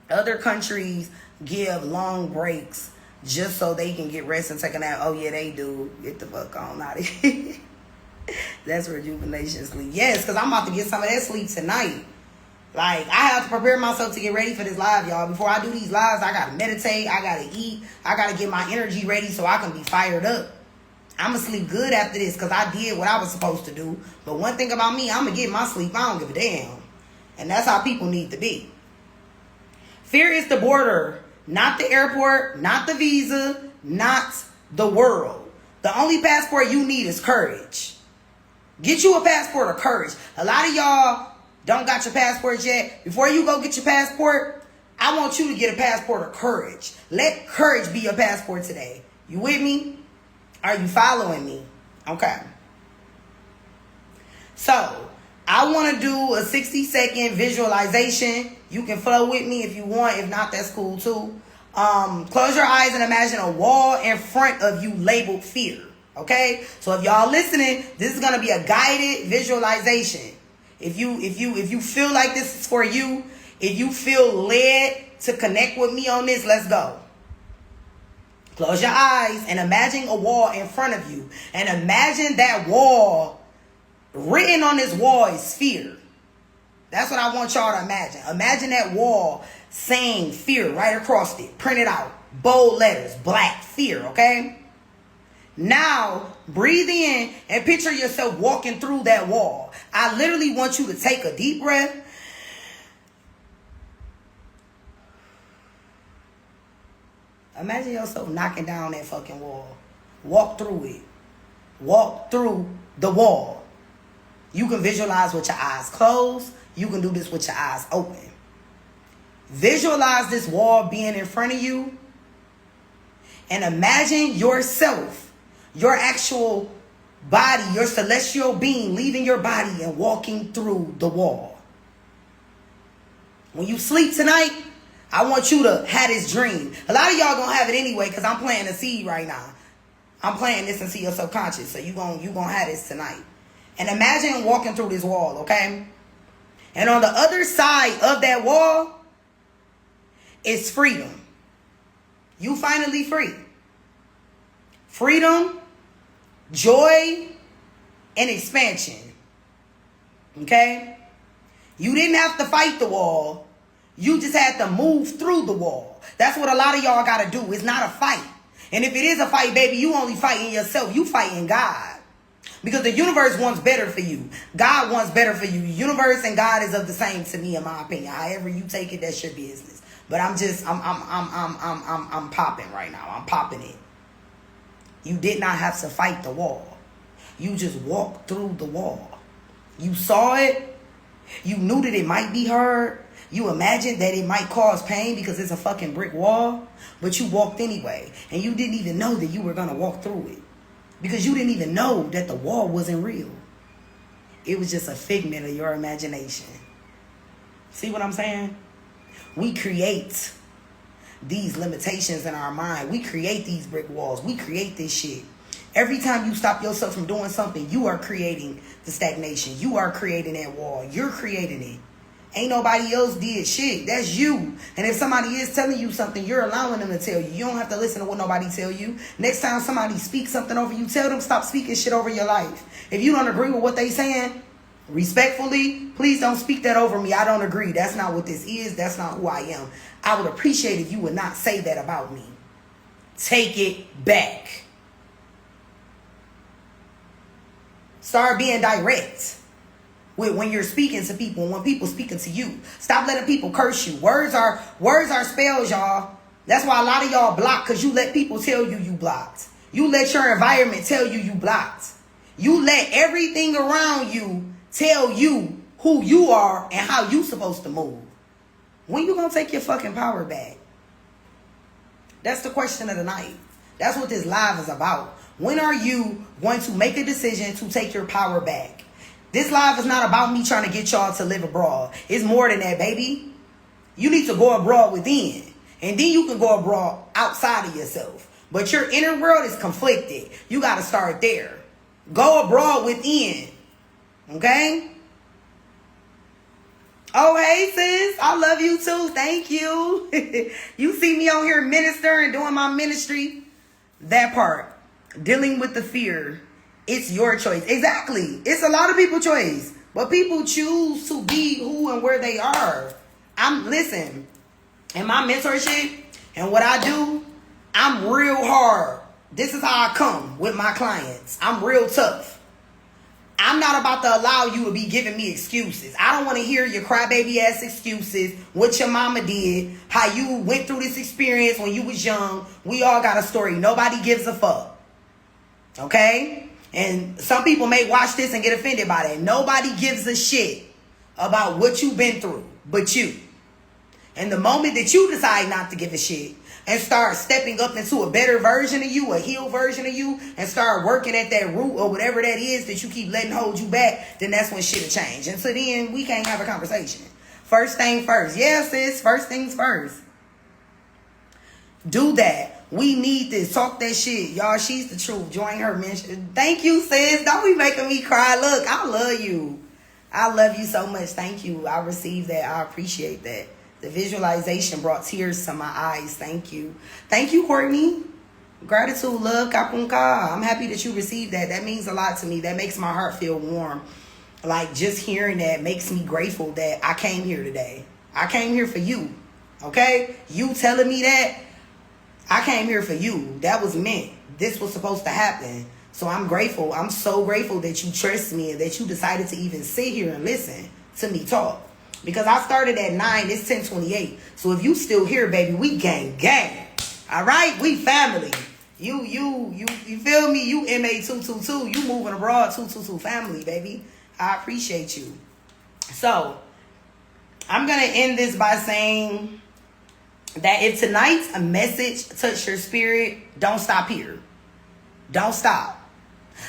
S1: Other countries give long breaks just so they can get rest and take a nap. Oh, yeah, they do. Get the fuck on out of here. That's rejuvenation sleep. Yes, because I'm about to get some of that sleep tonight. Like, I have to prepare myself to get ready for this live, y'all. Before I do these lives, I got to meditate. I got to eat. I got to get my energy ready so I can be fired up. I'm going to sleep good after this because I did what I was supposed to do. But one thing about me, I'm going to get my sleep. I don't give a damn. And that's how people need to be. Fear is the border, not the airport, not the visa, not the world. The only passport you need is courage. Get you a passport of courage. A lot of y'all don't got your passports yet. Before you go get your passport, I want you to get a passport of courage. Let courage be your passport today. You with me? Are you following me? Okay. So, I want to do a 60-second visualization. You can flow with me if you want. If not, that's cool too. Close your eyes and imagine a wall in front of you labeled fear. Okay? So if y'all listening, this is going to be a guided visualization. If you feel like this is for you, if you feel led to connect with me on this, let's go. Close your eyes and imagine a wall in front of you. And imagine that wall, written on this wall is fear. That's what I want y'all to imagine. Imagine that wall saying fear right across it. Print it out. Bold letters, black, fear, okay? Now, breathe in and picture yourself walking through that wall. I literally want you to take a deep breath. Imagine yourself knocking down that fucking wall. Walk through it. Walk through the wall. You can visualize with your eyes closed. You can do this with your eyes open. Visualize this wall being in front of you. And imagine yourself, your actual body, your celestial being leaving your body and walking through the wall. When you sleep tonight, I want you to have this dream. A lot of y'all gonna have it anyway because I'm planting a seed right now. I'm planting this into your subconscious. So you gonna have this tonight. And imagine walking through this wall, okay? And on the other side of that wall is freedom. You finally free. Freedom, joy, and expansion. Okay? You didn't have to fight the wall. You just had to move through the wall. That's what a lot of y'all got to do. It's not a fight. And if it is a fight, baby, you only fighting yourself. You fighting God. Because the universe wants better for you. God wants better for you. Universe and God is of the same to me, in my opinion. However you take it, that's your business. But I'm popping right now. I'm popping it. You did not have to fight the wall. You just walked through the wall. You saw it. You knew that it might be hard. You imagined that it might cause pain because it's a fucking brick wall. But you walked anyway. And you didn't even know that you were going to walk through it. Because you didn't even know that the wall wasn't real. It was just a figment of your imagination. See what I'm saying? We create these limitations in our mind. We create these brick walls. We create this shit. Every time you stop yourself from doing something, you are creating the stagnation. You are creating that wall. You're creating it. Ain't nobody else did shit. That's you. And if somebody is telling you something, you're allowing them to tell you. You don't have to listen to what nobody tell you. Next time somebody speaks something over you, tell them stop speaking shit over your life. If you don't agree with what they saying, respectfully, please don't speak that over me. I don't agree. That's not what this is. That's not who I am. I would appreciate if you would not say that about me. Take it back. Start being direct. When you're speaking to people, when people speaking to you, stop letting people curse you. Words are spells, y'all. That's why a lot of y'all block, because you let people tell you you blocked. You let your environment tell you you blocked. You let everything around you tell you who you are and how you supposed to move. When you gonna take your fucking power back? That's the question of the night. That's what this live is about. When are you going to make a decision to take your power back? This live is not about me trying to get y'all to live abroad. It's more than that, baby. You need to go abroad within. And then you can go abroad outside of yourself. But your inner world is conflicted. You got to start there. Go abroad within. Okay? Oh, hey, sis. I love you too. Thank you. You see me on here ministering, doing my ministry. That part. Dealing with the fear. It's your choice. Exactly. It's a lot of people's choice. But people choose to be who and where they are. Listen, in my mentorship and what I do, I'm real hard. This is how I come with my clients. I'm real tough. I'm not about to allow you to be giving me excuses. I don't want to hear your crybaby ass excuses, what your mama did, how you went through this experience when you was young. We all got a story. Nobody gives a fuck. Okay? And some people may watch this and get offended by that. Nobody gives a shit about what you've been through but you. And the moment that you decide not to give a shit and start stepping up into a better version of you, a healed version of you, and start working at that root or whatever that is that you keep letting hold you back, then that's when shit will change. And so then we can't have a conversation. First thing first. Yeah, sis, first things first. Do that. We need this. Talk that shit. Y'all, she's the truth. Join her mission. Thank you, sis. Don't be making me cry. Look, I love you. I love you so much. Thank you. I received that. I appreciate that. The visualization brought tears to my eyes. Thank you. Thank you, Courtney. Gratitude, love, kapunka. I'm happy that you received that. That means a lot to me. That makes my heart feel warm. Like, just hearing that makes me grateful that I came here today. I came here for you. Okay? You telling me that, I came here for you. That was meant. This was supposed to happen. So I'm grateful. I'm so grateful that you trust me and that you decided to even sit here and listen to me talk. Because I started at 9, it's 10:28. So if you still here, baby, we gang. All right? We family. You feel me? You MA222. You moving abroad 222 family, baby. I appreciate you. So I'm going to end this by saying that if tonight's a message touched your spirit, don't stop here. Don't stop.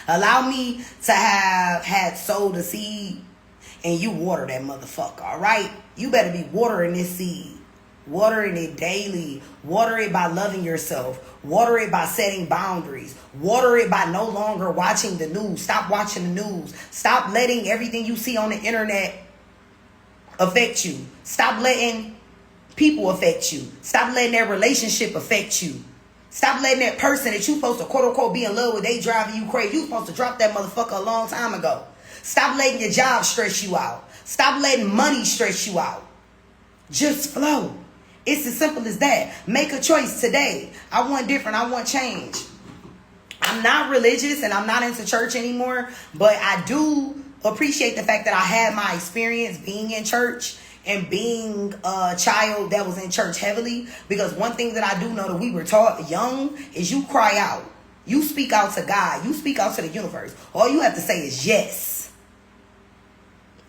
S1: Allow me to have had sowed a seed and you water that motherfucker, all right? You better be watering this seed. Watering it daily. Water it by loving yourself. Water it by setting boundaries. Water it by no longer watching the news. Stop watching the news. Stop letting everything you see on the internet affect you. Stop letting people affect you. Stop letting that relationship affect you. Stop letting that person that you supposed to quote unquote be in love with, they driving you crazy. You supposed to drop that motherfucker a long time ago. Stop letting your job stress you out. Stop letting money stress you out. Just flow. It's as simple as that. Make a choice today. I want different. I want change. I'm not religious and I'm not into church anymore, but I do appreciate the fact that I had my experience being in church and being a child that was in church heavily. Because one thing that I do know that we were taught young is you cry out. You speak out to God. You speak out to the universe. All you have to say is yes.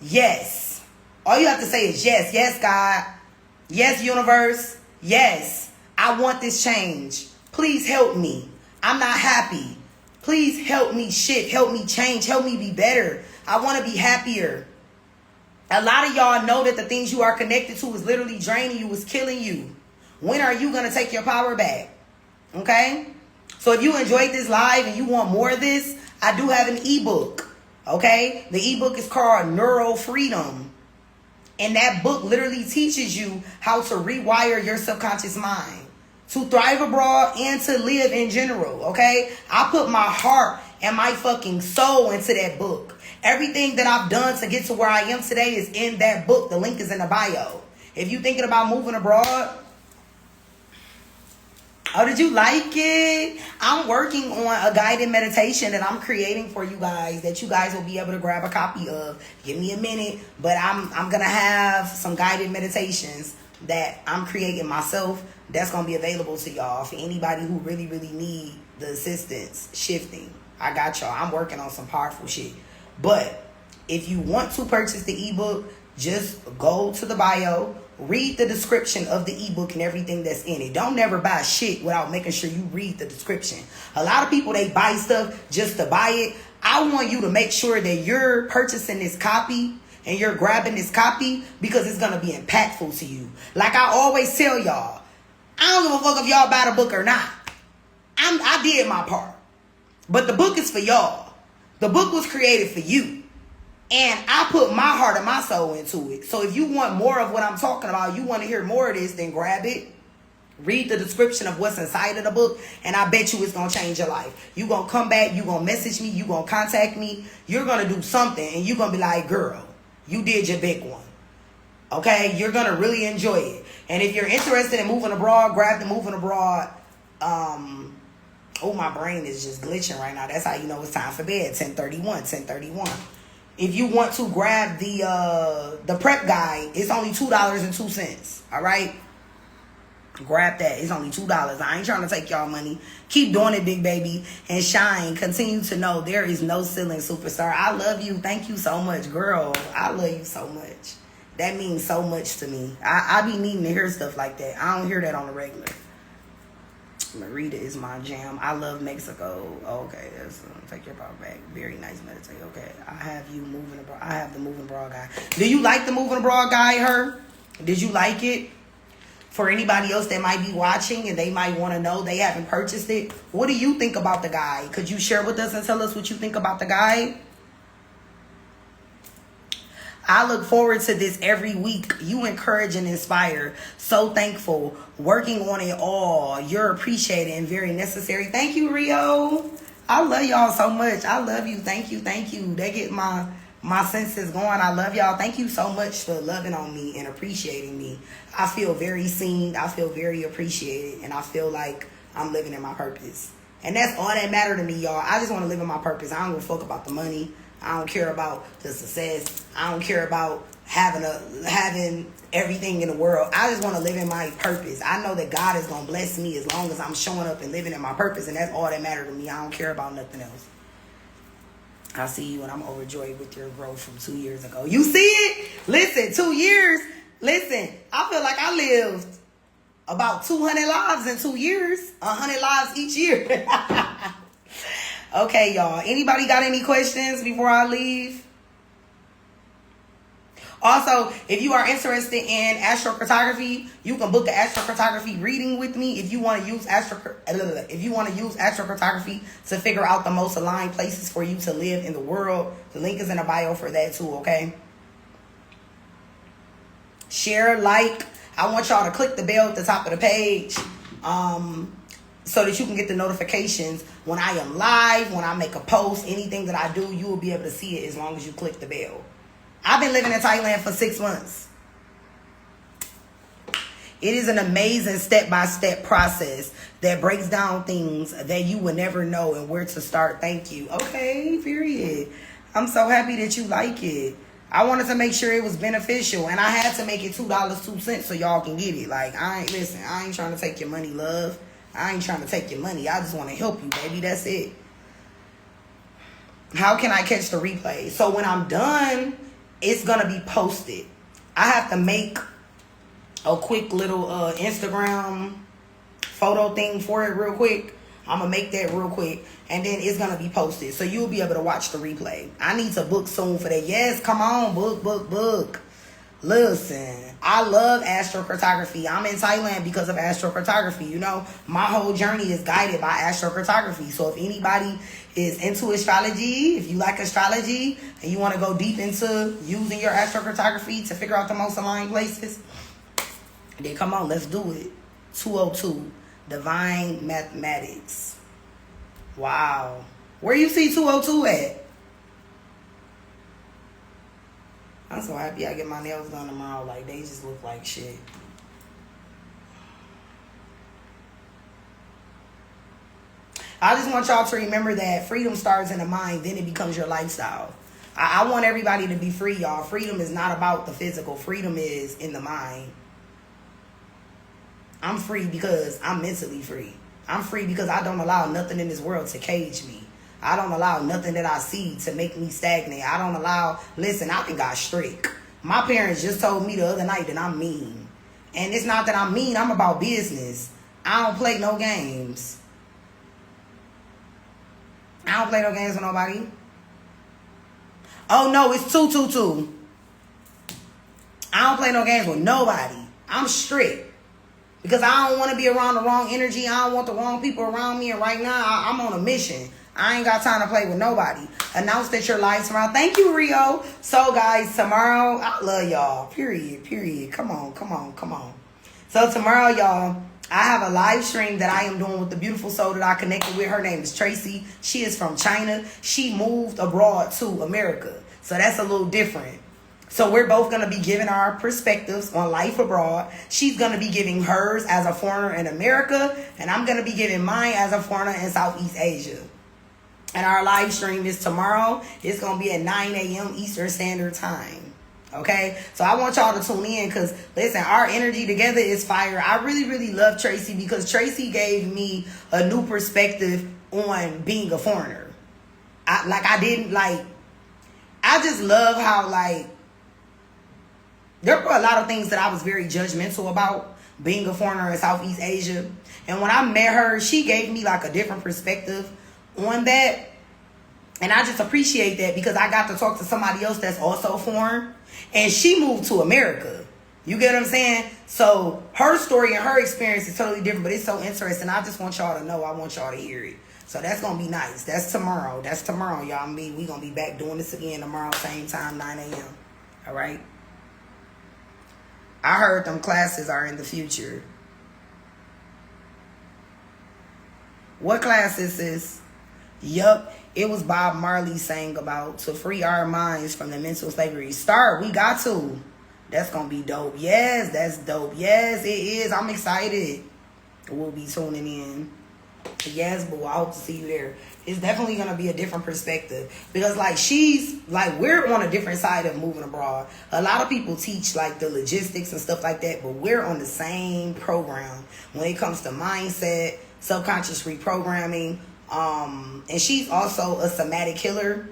S1: Yes. All you have to say is yes. Yes, God. Yes, universe. Yes. I want this change. Please help me. I'm not happy. Please help me shift. Help me change. Help me be better. I want to be happier. A lot of y'all know that the things you are connected to is literally draining you, is killing you. When are you going to take your power back? Okay? So if you enjoyed this live and you want more of this, I do have an ebook. Okay? The ebook is called Neural Freedom. And that book literally teaches you how to rewire your subconscious mind to thrive abroad and to live in general. Okay? I put my heart and my fucking soul into that book. Everything that I've done to get to where I am today is in that book. The link is in the bio. If you're thinking about moving abroad, oh, did you like it? I'm working on a guided meditation that I'm creating for you guys that you guys will be able to grab a copy of. Give me a minute, but I'm going to have some guided meditations that I'm creating myself that's going to be available to y'all for anybody who really, really need the assistance shifting. I got y'all. I'm working on some powerful shit. But if you want to purchase the ebook, just go to the bio, read the description of the ebook and everything that's in it. Don't never buy shit without making sure you read the description. A lot of people, they buy stuff just to buy it. I want you to make sure that you're purchasing this copy and you're grabbing this copy because it's going to be impactful to you. Like I always tell y'all, I don't give a fuck if y'all buy the book or not. I did my part. But the book is for y'all. The book was created for you. And I put my heart and my soul into it. So if you want more of what I'm talking about, you want to hear more of this, then grab it. Read the description of what's inside of the book, and I bet you it's going to change your life. You're going to come back, you're going to message me, you're going to contact me, you're going to do something, and you're going to be like, girl, you did your big one. Okay? You're going to really enjoy it. And if you're interested in moving abroad, grab the moving abroad. Oh, my brain is just glitching right now. That's how you know it's time for bed. 10:31. If you want to grab the prep guide, it's only $2.02. All right? Grab that. It's only $2. I ain't trying to take y'all money. Keep doing it, big baby, and shine. Continue to know there is no ceiling, superstar. I love you. Thank you so much, girl. I love you so much. That means so much to me. I be needing to hear stuff like that. I don't hear that on the regular. Merida is my jam. I love Mexico. Okay, that's take your power back. Very nice meditate. Okay, I have you moving abroad. I have the moving abroad guy. Do you like the moving abroad guy? Her? Did you like it? For anybody else that might be watching and they might want to know, they haven't purchased it, what do you think about the guide? Could you share with us and tell us what you think about the guide? I look forward to this every week. You encourage and inspire. So thankful. Working on it all. You're appreciated and very necessary. Thank you, Rio. I love y'all so much. I love you. Thank you. Thank you. They get my senses going. I love y'all. Thank you so much for loving on me and appreciating me. I feel very seen. I feel very appreciated. And I feel like I'm living in my purpose. And that's all that matters to me, y'all. I just want to live in my purpose. I don't give a fuck about the money. I don't care about the success. I don't care about having everything in the world. I just want to live in my purpose. I know that God is going to bless me as long as I'm showing up and living in my purpose. And that's all that matters to me. I don't care about nothing else. I see you and I'm overjoyed with your growth from 2 years ago. You see it? Listen, 2 years. Listen, I feel like I lived about 200 lives in 2 years. 100 lives each year. Okay, y'all. Anybody got any questions before I leave? Also, if you are interested in astrocartography, you can book an astrocartography reading with me. If you want to use astrocartography to figure out the most aligned places for you to live in the world, the link is in the bio for that too, okay? Share, like. I want y'all to click the bell at the top of the page so that you can get the notifications when I am live, when I make a post, anything that I do, you will be able to see it as long as you click the bell. I've been living in Thailand for 6 months. It is an amazing step-by-step process that breaks down things that you would never know and where to start. Thank you. Okay, period. I'm so happy that you like it. I wanted to make sure it was beneficial, and I had to make it $2.02 so y'all can get it. Like, I ain't trying to take your money, love. I ain't trying to take your money. I just want to help you, baby. That's it. How can I catch the replay? So when I'm done, it's going to be posted. I have to make a quick little Instagram photo thing for it real quick. I'm going to make that real quick. And then it's going to be posted. So you'll be able to watch the replay. I need to book soon for that. Yes, come on. Book. Listen, I love astrocartography. I'm in Thailand because of astrocartography. You know, my whole journey is guided by astrocartography. So if anybody is into astrology, if you like astrology and you want to go deep into using your astrocartography to figure out the most aligned places, then come on, let's do it. 202, Divine Mathematics. Wow. Where you see 202 at? I'm so happy I get my nails done tomorrow. Like, they just look like shit. I just want y'all to remember that freedom starts in the mind, then it becomes your lifestyle. I want everybody to be free, y'all. Freedom is not about the physical. Freedom is in the mind. I'm free because I'm mentally free. I'm free because I don't allow nothing in this world to cage me. I don't allow nothing that I see to make me stagnate. I don't allow... Listen, I got strict. My parents just told me the other night that I'm mean. And it's not that I'm mean. I'm about business. I don't play no games. I don't play no games with nobody. Oh, no, it's 222. I don't play no games with nobody. I'm strict. Because I don't want to be around the wrong energy. I don't want the wrong people around me. And right now, I'm on a mission. I ain't got time to play with nobody. Announce that your life's tomorrow. Thank you, Rio. So, guys, tomorrow, I love y'all. Period. Come on. So, tomorrow, y'all, I have a live stream that I am doing with the beautiful soul that I connected with. Her name is Tracy. She is from China. She moved abroad to America. So, that's a little different. So we're both going to be giving our perspectives on life abroad. She's going to be giving hers as a foreigner in America. And I'm going to be giving mine as a foreigner in Southeast Asia. And our live stream is tomorrow. It's going to be at 9 a.m. Eastern Standard Time. Okay? So I want y'all to tune in because, listen, our energy together is fire. I really love Tracy because Tracy gave me a new perspective on being a foreigner. I just love how, there were a lot of things that I was very judgmental about being a foreigner in Southeast Asia. And when I met her, she gave me a different perspective on that. And I just appreciate that because I got to talk to somebody else that's also foreign. And she moved to America. You get what I'm saying? So her story and her experience is totally different, but it's so interesting. I just want y'all to know. I want y'all to hear it. So that's going to be nice. That's tomorrow, y'all. We going to be back doing this again tomorrow, same time, 9 a.m. All right? I heard them classes are in the future. What class is this? Yup, it was Bob Marley sang about to free our minds from the mental slavery. Start, we got to. That's going to be dope. Yes, that's dope. Yes, it is. I'm excited. We'll be tuning in. Yes, boo, I hope to see you there. It's definitely going to be a different perspective. Because, we're on a different side of moving abroad. A lot of people teach, the logistics and stuff like that. But we're on the same program when it comes to mindset, subconscious reprogramming. And she's also a somatic healer,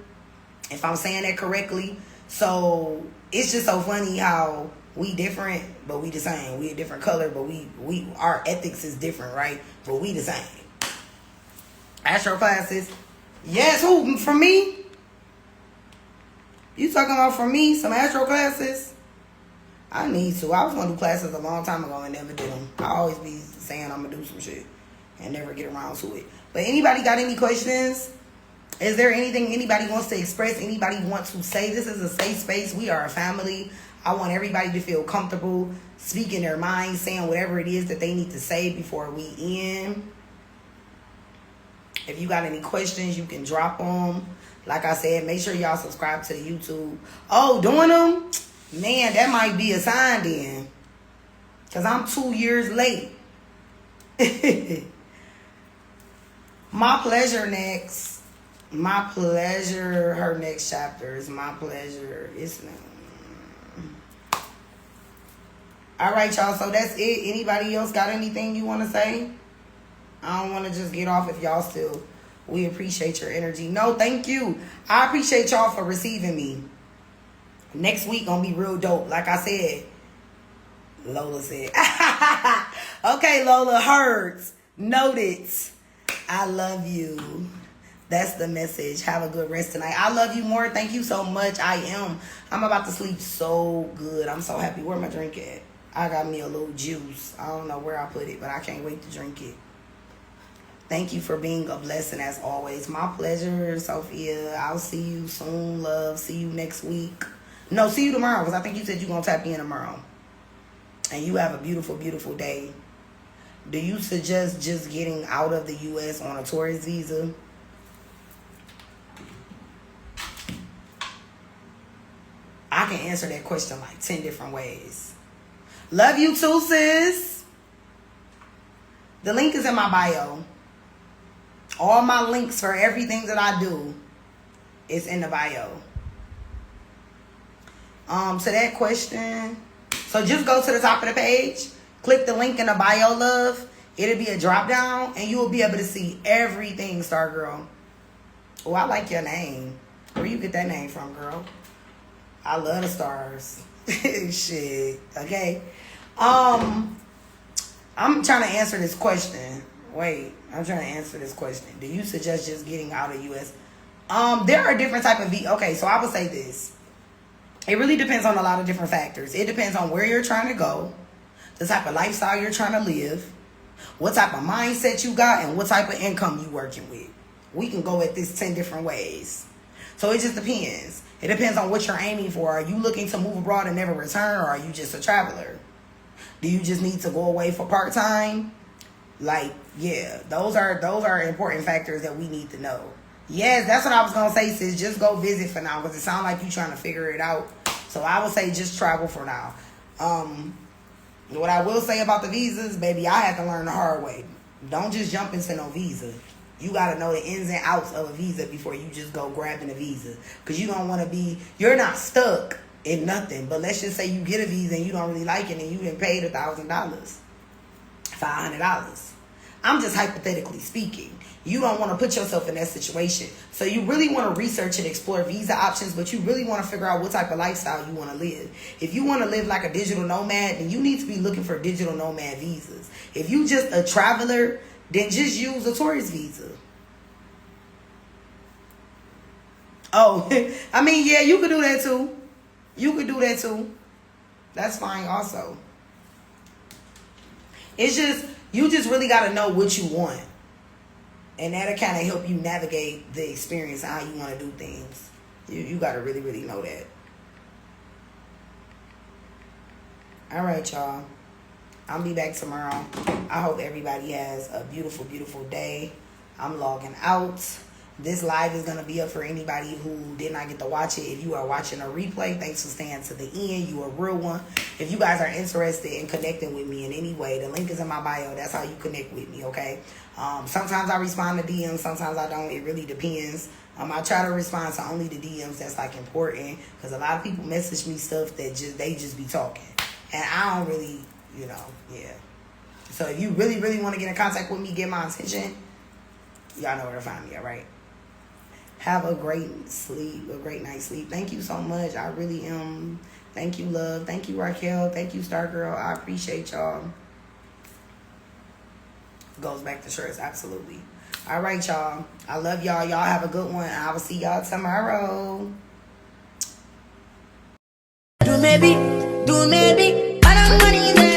S1: if I'm saying that correctly. So, it's just so funny how we different, but we the same. We a different color, but our ethics is different, right? But we the same. Astro classes. Yes, who? From me? You talking about from me? Some astro classes? I need to. I was going to do classes a long time ago and never did them. I always be saying I'm going to do some shit and never get around to it. But anybody got any questions? Is there anything anybody wants to express? Anybody want to say? This is a safe space. We are a family. I want everybody to feel comfortable speaking their mind, saying whatever it is that they need to say before we end. If you got any questions, you can drop them. Like I said, make sure y'all subscribe to the YouTube. Oh, doing them? Man, that might be a sign then. Because I'm 2 years late. My pleasure next. My pleasure. Her next chapter is my pleasure. All right, y'all. So that's it. Anybody else got anything you want to say? I don't want to just get off if y'all still. We appreciate your energy. No, thank you. I appreciate y'all for receiving me. Next week gonna be real dope. Like I said. Lola said. Okay, Lola. Hurts. Noted. I love you. That's the message. Have a good rest tonight. I love you more. Thank you so much. I'm about to sleep so good. I'm so happy. Where my drink at? I got me a little juice. I don't know where I put it, but I can't wait to drink it. Thank you for being a blessing as always. My pleasure, Sophia. I'll see you soon, love. See you next week. No, see you tomorrow because I think you said you're going to tap in tomorrow. And you have a beautiful, beautiful day. Do you suggest just getting out of the U.S. on a tourist visa? I can answer that question 10 different ways. Love you too, sis. The link is in my bio. All my links for everything that I do is in the bio. To that question, so just go to the top of the page, click the link in the bio, love. It'll be a drop down, and you will be able to see everything, Star Girl. Oh, I like your name. Where you get that name from, girl? I love the stars. Shit. Okay. I'm trying to answer this question. Wait, I'm trying to answer this question. Do you suggest just getting out of U.S.? There are different type of okay, so I would say this. It really depends on a lot of different factors. It depends on where you're trying to go, the type of lifestyle you're trying to live, what type of mindset you got, and what type of income you working with. We can go at this 10 different ways. So it just depends. It depends on what you're aiming for. Are you looking to move abroad and never return, or are you just a traveler? Do you just need to go away for part-time? Like, yeah, those are important factors that we need to know. Yes, that's what I was going to say, sis. Just go visit for now, because it sounds like you're trying to figure it out. So I would say just travel for now. What I will say about the visas, baby, I had to learn the hard way. Don't just jump into no visa. You got to know the ins and outs of a visa before you just go grabbing a visa. Because you don't want to be, you're not stuck in nothing. But let's just say you get a visa and you don't really like it and you done paid $1,000, $500. I'm just hypothetically speaking. You don't want to put yourself in that situation. So you really want to research and explore visa options, but you really want to figure out what type of lifestyle you want to live. If you want to live like a digital nomad, then you need to be looking for digital nomad visas. If you just a traveler, then just use a tourist visa. Oh, I mean, yeah, you could do that too. You could do that too. That's fine also. It's just, you just really got to know what you want. And that'll kind of help you navigate the experience and how you want to do things. You got to really, really know that. All right, y'all. I'll be back tomorrow. I hope everybody has a beautiful, beautiful day. I'm logging out. This live is going to be up for anybody who did not get to watch it. If you are watching a replay, thanks for staying to the end. You a real one. If you guys are interested in connecting with me in any way, the link is in my bio. That's how you connect with me, okay? Sometimes I respond to DMs. Sometimes I don't. It really depends. I try to respond to only the DMs that's like important, because a lot of people message me stuff that they just be talking. And I don't really, yeah. So if you really, really want to get in contact with me, get my attention, y'all know where to find me, all right? Have a great sleep, a great night's sleep. Thank you so much. I really am. Thank you, love. Thank you, Raquel. Thank you, Star Girl. I appreciate y'all. Goes back to shirts, absolutely. All right, y'all. I love y'all. Y'all have a good one. I will see y'all tomorrow. Do maybe, parang money.